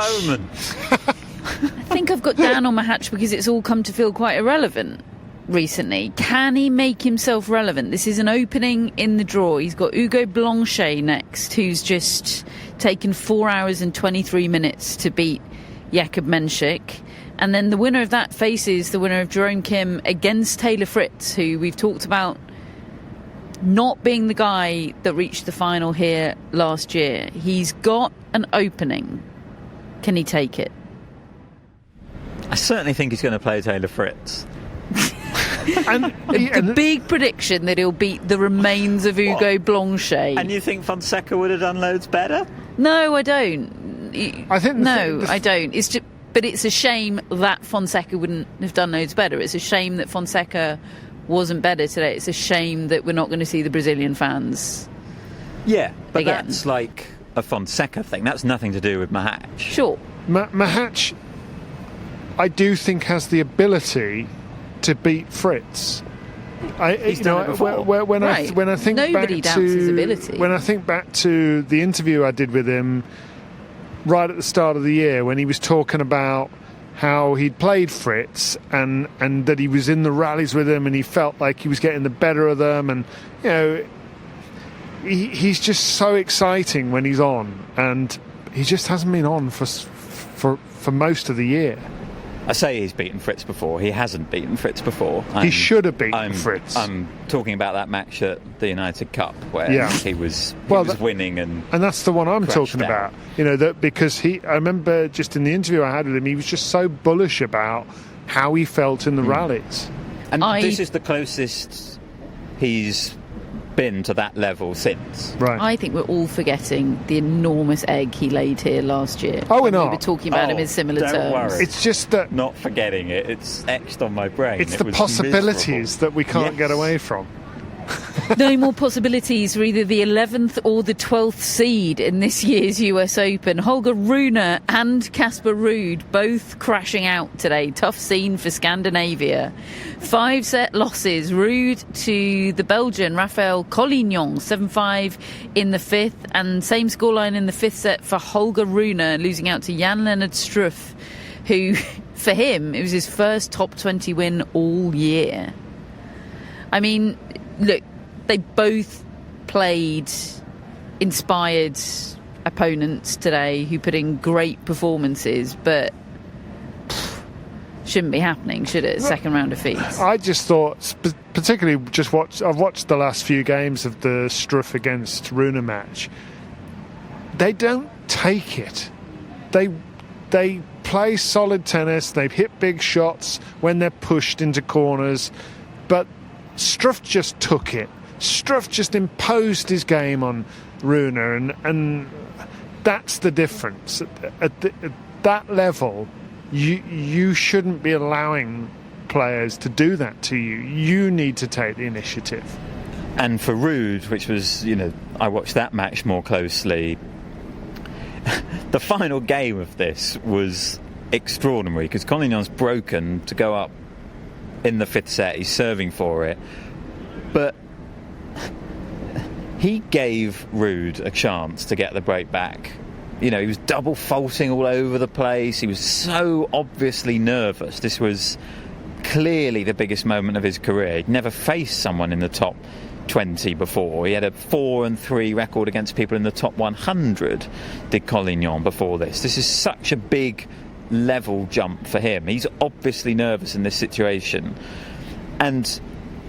I think I've got down on Machac because it's all come to feel quite irrelevant recently. Can he make himself relevant? This is an opening in the draw. He's got Hugo Blanchet next, who's just taken 4 hours and 23 minutes to beat Jakub Menšik, and then the winner of that faces the winner of Jerome Kim against Taylor Fritz, who we've talked about not being the guy that reached the final here last year. He's got an opening. Can he take it? I certainly think he's going to play Taylor Fritz. The big prediction that he'll beat the remains of Hugo Blanchet. And you think Fonseca would have done loads better? No, I don't. I don't. It's just, but it's a shame that Fonseca wouldn't have done loads better. It's a shame that Fonseca wasn't better today. It's a shame that we're not going to see the Brazilian fans. Yeah, but again. That's like a Fonseca thing. That's nothing to do with Machac. Sure. Machac, I do think, has the ability to beat Fritz. He's done it before. When I think nobody back doubts to his ability. When I think back to the interview I did with him right at the start of the year, when he was talking about how he'd played Fritz and that he was in the rallies with him and he felt like he was getting the better of them, and you know, he's just so exciting when he's on, and he just hasn't been on for most of the year. I say he's beaten Fritz before. He hasn't beaten Fritz before. He should have beaten Fritz. I'm talking about that match at the United Cup where he was winning, and that's the one I'm talking about. You know, that because I remember just in the interview I had with him, he was just so bullish about how he felt in the rallies. And this is the closest he's been to that level since. Right. I think we're all forgetting the enormous egg he laid here last year. Oh, we're not. We were talking about him in similar don't terms. worry. It's just that Not forgetting it. It's etched on my brain. it's It the was possibilities miserable. that we can't get away from. No more possibilities for either the 11th or the 12th seed in this year's US Open. Holger Rune and Casper Ruud both crashing out today. Tough scene for Scandinavia. 5-set losses. Ruud to the Belgian Raphael Collignon, 7-5 in the 5th. And same scoreline in the 5th set for Holger Rune, losing out to Jan-Lennard Struff, who, for him, it was his first top 20 win all year. I mean, look, they both played inspired opponents today who put in great performances, but shouldn't be happening, should it? Second round defeats. I just thought, particularly I've watched the last few games of the Struff against Rune match. They don't take it. They play solid tennis. They hit big shots when they're pushed into corners, but Struff just took it. Struff just imposed his game on Rune, and that's the difference. At that level, you shouldn't be allowing players to do that to you. You need to take the initiative. And for Ruud, which was, I watched that match more closely, the final game of this was extraordinary because Collignon's broken to go up in the 5th set. He's serving for it, but he gave Ruud a chance to get the break back. He was double faulting all over the place. He was so obviously nervous. This was clearly the biggest moment of his career. He'd never faced someone in the top 20 before. He had a 4-3 record against people in the top 100, did Collignon, before this. This is such a big level jump for him. He's obviously nervous in this situation, and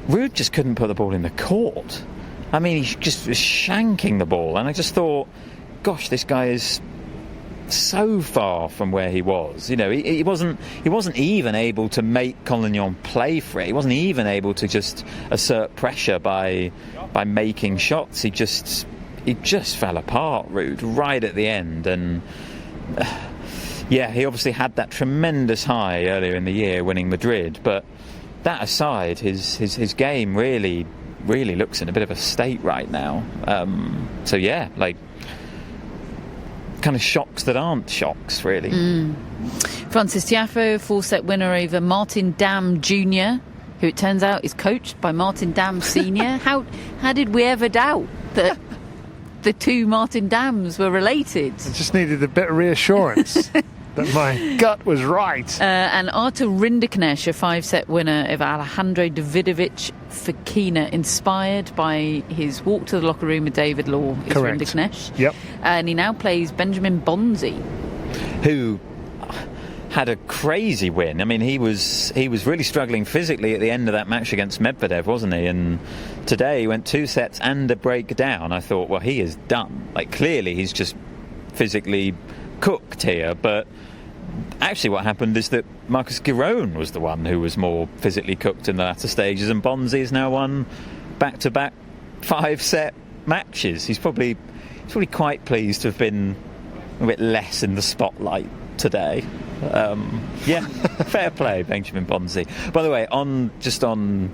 Ruud just couldn't put the ball in the court. I mean, he just was shanking the ball, and I just thought, gosh, this guy is so far from where he was. He wasn't even able to make Collignon play for it. He wasn't even able to just assert pressure by making shots. He just fell apart, Ruud, right at the end. And yeah, he obviously had that tremendous high earlier in the year winning Madrid, but that aside, his game really looks in a bit of a state right now. So yeah, kind of shocks that aren't shocks, really. Francis Tiafoe, 4-set winner over Martin Dam Jr., who it turns out is coached by Martin Dam Sr. How did we ever doubt that the two Martin Dams were related? I just needed a bit of reassurance that my gut was right. And Artur Rinderknecht, a 5-set winner over Alejandro Davidovich Fokina, inspired by his walk to the locker room with David Law. Is Correct. Rinderknecht. Yep. And he now plays Benjamin Bonzi, who had a crazy win. I mean, he was really struggling physically at the end of that match against Medvedev, wasn't he? And today he went 2 sets and a break down. I thought, well, he is done. Clearly he's just physically cooked here, but actually what happened is that Marcus Giron was the one who was more physically cooked in the latter stages, and Bonzi has now won back-to-back 5-set matches. He's probably quite pleased to have been a bit less in the spotlight today. Yeah, fair play, Benjamin Bonzi. By the way, on Jakub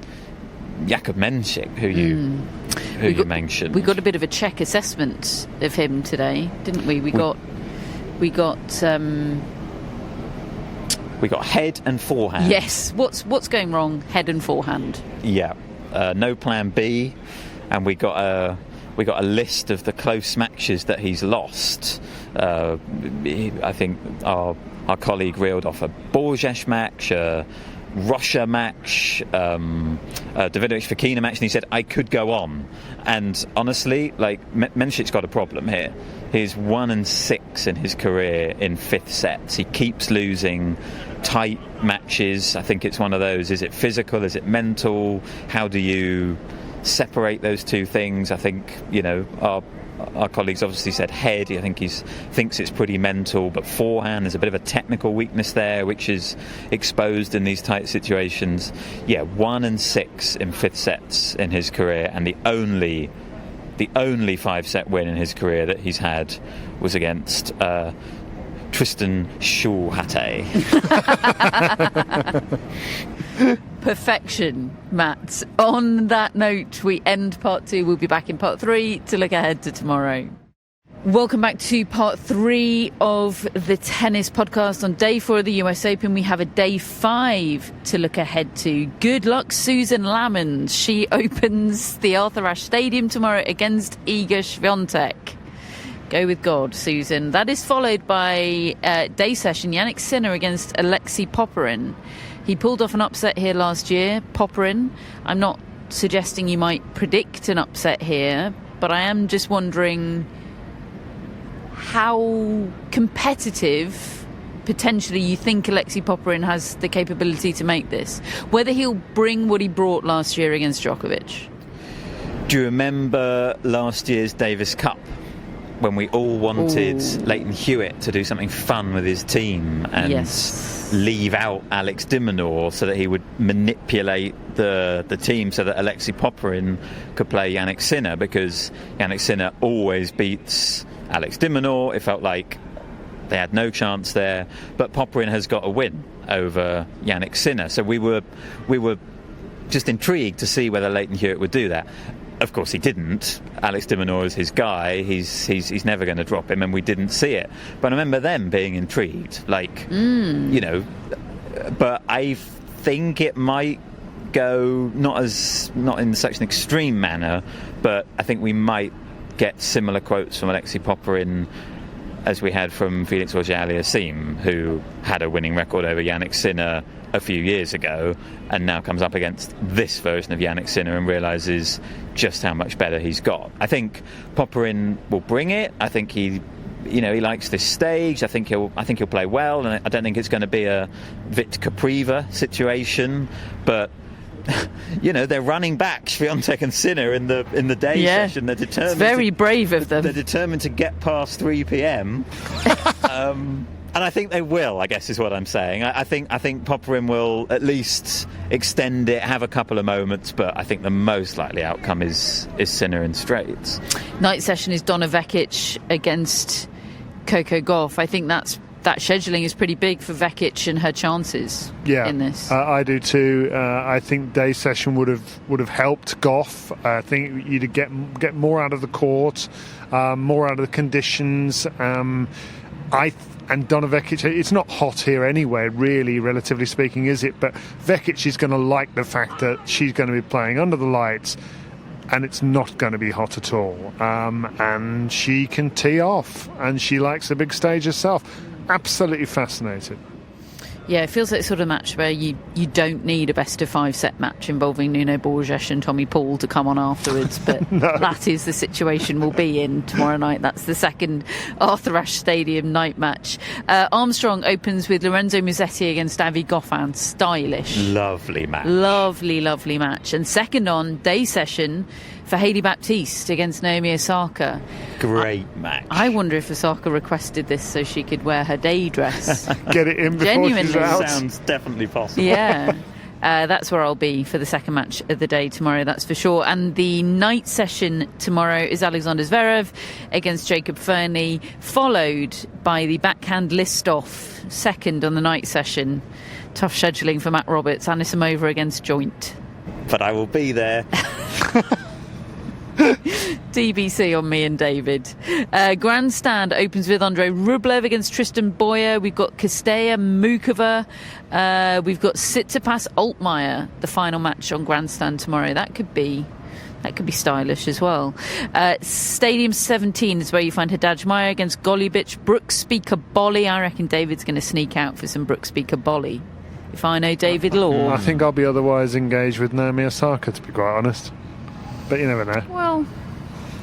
Mensik, who you mentioned, we got a bit of a Czech assessment of him today, didn't we? We got head and forehand. Yes. What's going wrong? Head and forehand. Yeah. No plan B, and we got a list of the close matches that he's lost. I think our colleague reeled off a Borges match, a Rocha match, Davidovich Fokina match, and he said, I could go on. And honestly, Mensik's got a problem here. He's 1-6 in his career in 5th sets. He keeps losing tight matches. I think it's one of those, is it physical, is it mental? How do you separate those two things. I think, our colleagues obviously said head. I think he thinks it's pretty mental, but forehand, there's a bit of a technical weakness there, which is exposed in these tight situations. 1-6 in fifth sets in his career, and the only 5-set win in his career that he's had was against Tristan Schulhate. Perfection, Matt. On that note, we end part 2. We'll be back in part 3 to look ahead to tomorrow. Welcome back to part 3 of the tennis podcast. On day 4 of the US Open, we have a day 5 to look ahead to. Good luck, Susan Lamond. She opens the Arthur Ashe Stadium tomorrow against Iga Swiatek. Go with God, Susan. That is followed by day session, Jannik Sinner against Alexei Popyrin. He pulled off an upset here last year, Popyrin. I'm not suggesting you might predict an upset here, but I am just wondering how competitive potentially you think Alexei Popyrin has the capability to make this. Whether he'll bring what he brought last year against Djokovic. Do you remember last year's Davis Cup, when we all wanted Leighton Hewitt to do something fun with his team and leave out Alex de Minaur so that he would manipulate the team so that Alexei Popyrin could play Jannik Sinner, because Jannik Sinner always beats Alex de Minaur. It felt like they had no chance there, but Popyrin has got a win over Jannik Sinner, so we were just intrigued to see whether Leighton Hewitt would do that. Of course he didn't. Alex de Minaur is his guy. He's never going to drop him, and we didn't see it. But I remember them being intrigued, but I think it might go not in such an extreme manner, but I think we might get similar quotes from Alexei Popyrin as we had from Felix Auger-Aliassime, who had a winning record over Jannik Sinner a few years ago and now comes up against this version of Jannik Sinner and realises just how much better he's got. I think Popyrin will bring it. I think he likes this stage. I think he'll play well, and I don't think it's going to be a Vit Capriva situation, but they're running back Swiatek and Sinner in the day session. They're determined. It's very brave of them. They're determined to get past 3 p.m. And I think they will, I guess is what I'm saying. I think Popyrin will at least extend it, have a couple of moments, but I think the most likely outcome is Sinner in straights. Night session is Donna Vekic against Coco Gauff. I think that scheduling is pretty big for Vekic and her chances in this. I do too. I think day session would have helped Gauff. I think you'd get more out of the court, more out of the conditions. And Donna Vekic, it's not hot here anyway, really, relatively speaking, is it? But Vekic is going to like the fact that she's going to be playing under the lights and it's not going to be hot at all. And she can tee off, and she likes the big stage herself. Absolutely fascinated. Yeah, it feels like the sort of match where you don't need a best-of-5 set match involving Nuno Borges and Tommy Paul to come on afterwards, but no. That is the situation we'll be in tomorrow night. That's the second Arthur Ashe Stadium night match. Armstrong opens with Lorenzo Musetti against Avi Goffin. Stylish. Lovely match. Lovely match. And second on, day session for Hailey Baptiste against Naomi Osaka. Great match. I wonder if Osaka requested this so she could wear her day dress. Get it in before she's out. Sounds definitely possible. Yeah. That's where I'll be for the second match of the day tomorrow, that's for sure. And the night session tomorrow is Alexander Zverev against Jacob Fernley, followed by the backhand list-off second on the night session. Tough scheduling for Matt Roberts. Anisimova against Joint. But I will be there. TBC on me and David. Grandstand opens with Andrei Rublev against Tristan Boyer. We've got Kostya Mukova. We've got Tsitsipas Altmaier, the final match on Grandstand tomorrow. That could be stylish as well. Stadium 17 is where you find Haddad Maia against Golubic. Brooks Speaker Bolly. I reckon David's going to sneak out for some Brooks Speaker Bolly, if I know David Law. I think I'll be otherwise engaged with Naomi Osaka, to be quite honest. But you never know. Well,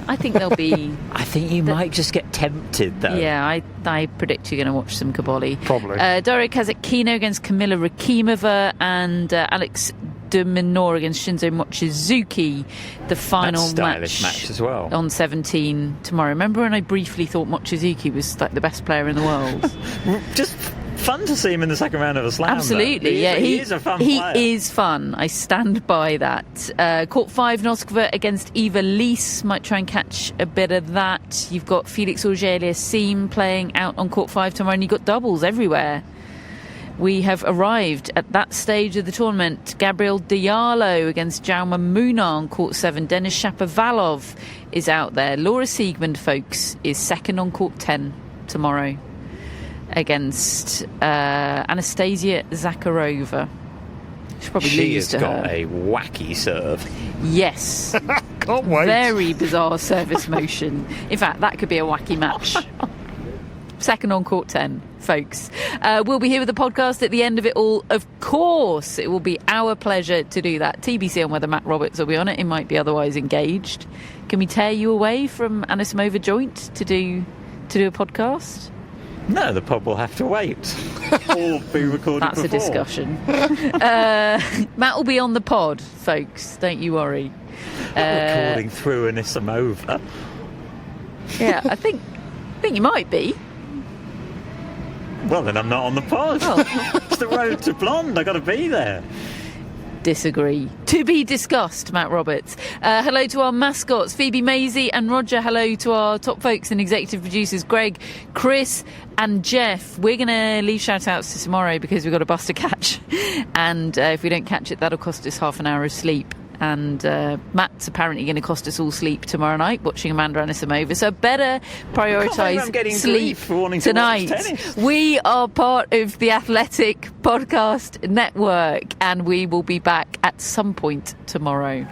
I think there'll be... I think you might just get tempted, though. Yeah, I predict you're going to watch some Kaboli. Probably. Daria Kasatkina against Kamila Rakimova, and Alex de Minaur against Shinzo Mochizuki, the final stylish match as well. On 17 tomorrow. Remember when I briefly thought Mochizuki was like the best player in the world? Just fun to see him in the second round of a slam. Absolutely, he is a fun player. He is fun. I stand by that. Court 5, Noskova against Eva Lees. Might try and catch a bit of that. You've got Felix Auger-Aliassime playing out on Court 5 tomorrow, and you've got doubles everywhere. We have arrived at that stage of the tournament. Gabriel Diallo against Jaume Munar on Court 7. Denis Shapovalov is out there. Laura Siegmund, folks, is second on Court 10 tomorrow against Anastasia Zakharova. She'll probably lose to her. She has got a wacky serve. Yes. Can't wait. Very bizarre service motion. In fact, that could be a wacky match. Second on Court 10, folks. We'll be here with the podcast at the end of it all. Of course, it will be our pleasure to do that. TBC on whether Matt Roberts will be on it. He might be otherwise engaged. Can we tear you away from Anisimova joint to do a podcast? No, the pod will have to wait. Or be recorded That's before. A discussion. Matt will be on the pod, folks. Don't you worry. Recording through Anisimova. Yeah, I think you might be. Well, then I'm not on the pod. Oh. It's the road to blonde. I got to be there. Disagree. To be discussed, Matt Roberts. Hello to our mascots, Phoebe, Maisie and Roger. Hello to our top folks and executive producers, Greg, Chris and Jeff. We're going to leave shout-outs to tomorrow because we've got a bus to catch. And if we don't catch it, that'll cost us half an hour of sleep. And Matt's apparently going to cost us all sleep tomorrow night watching Amanda Anisimova, so better prioritise sleep tonight. We are part of the Athletic Podcast Network, and we will be back at some point tomorrow.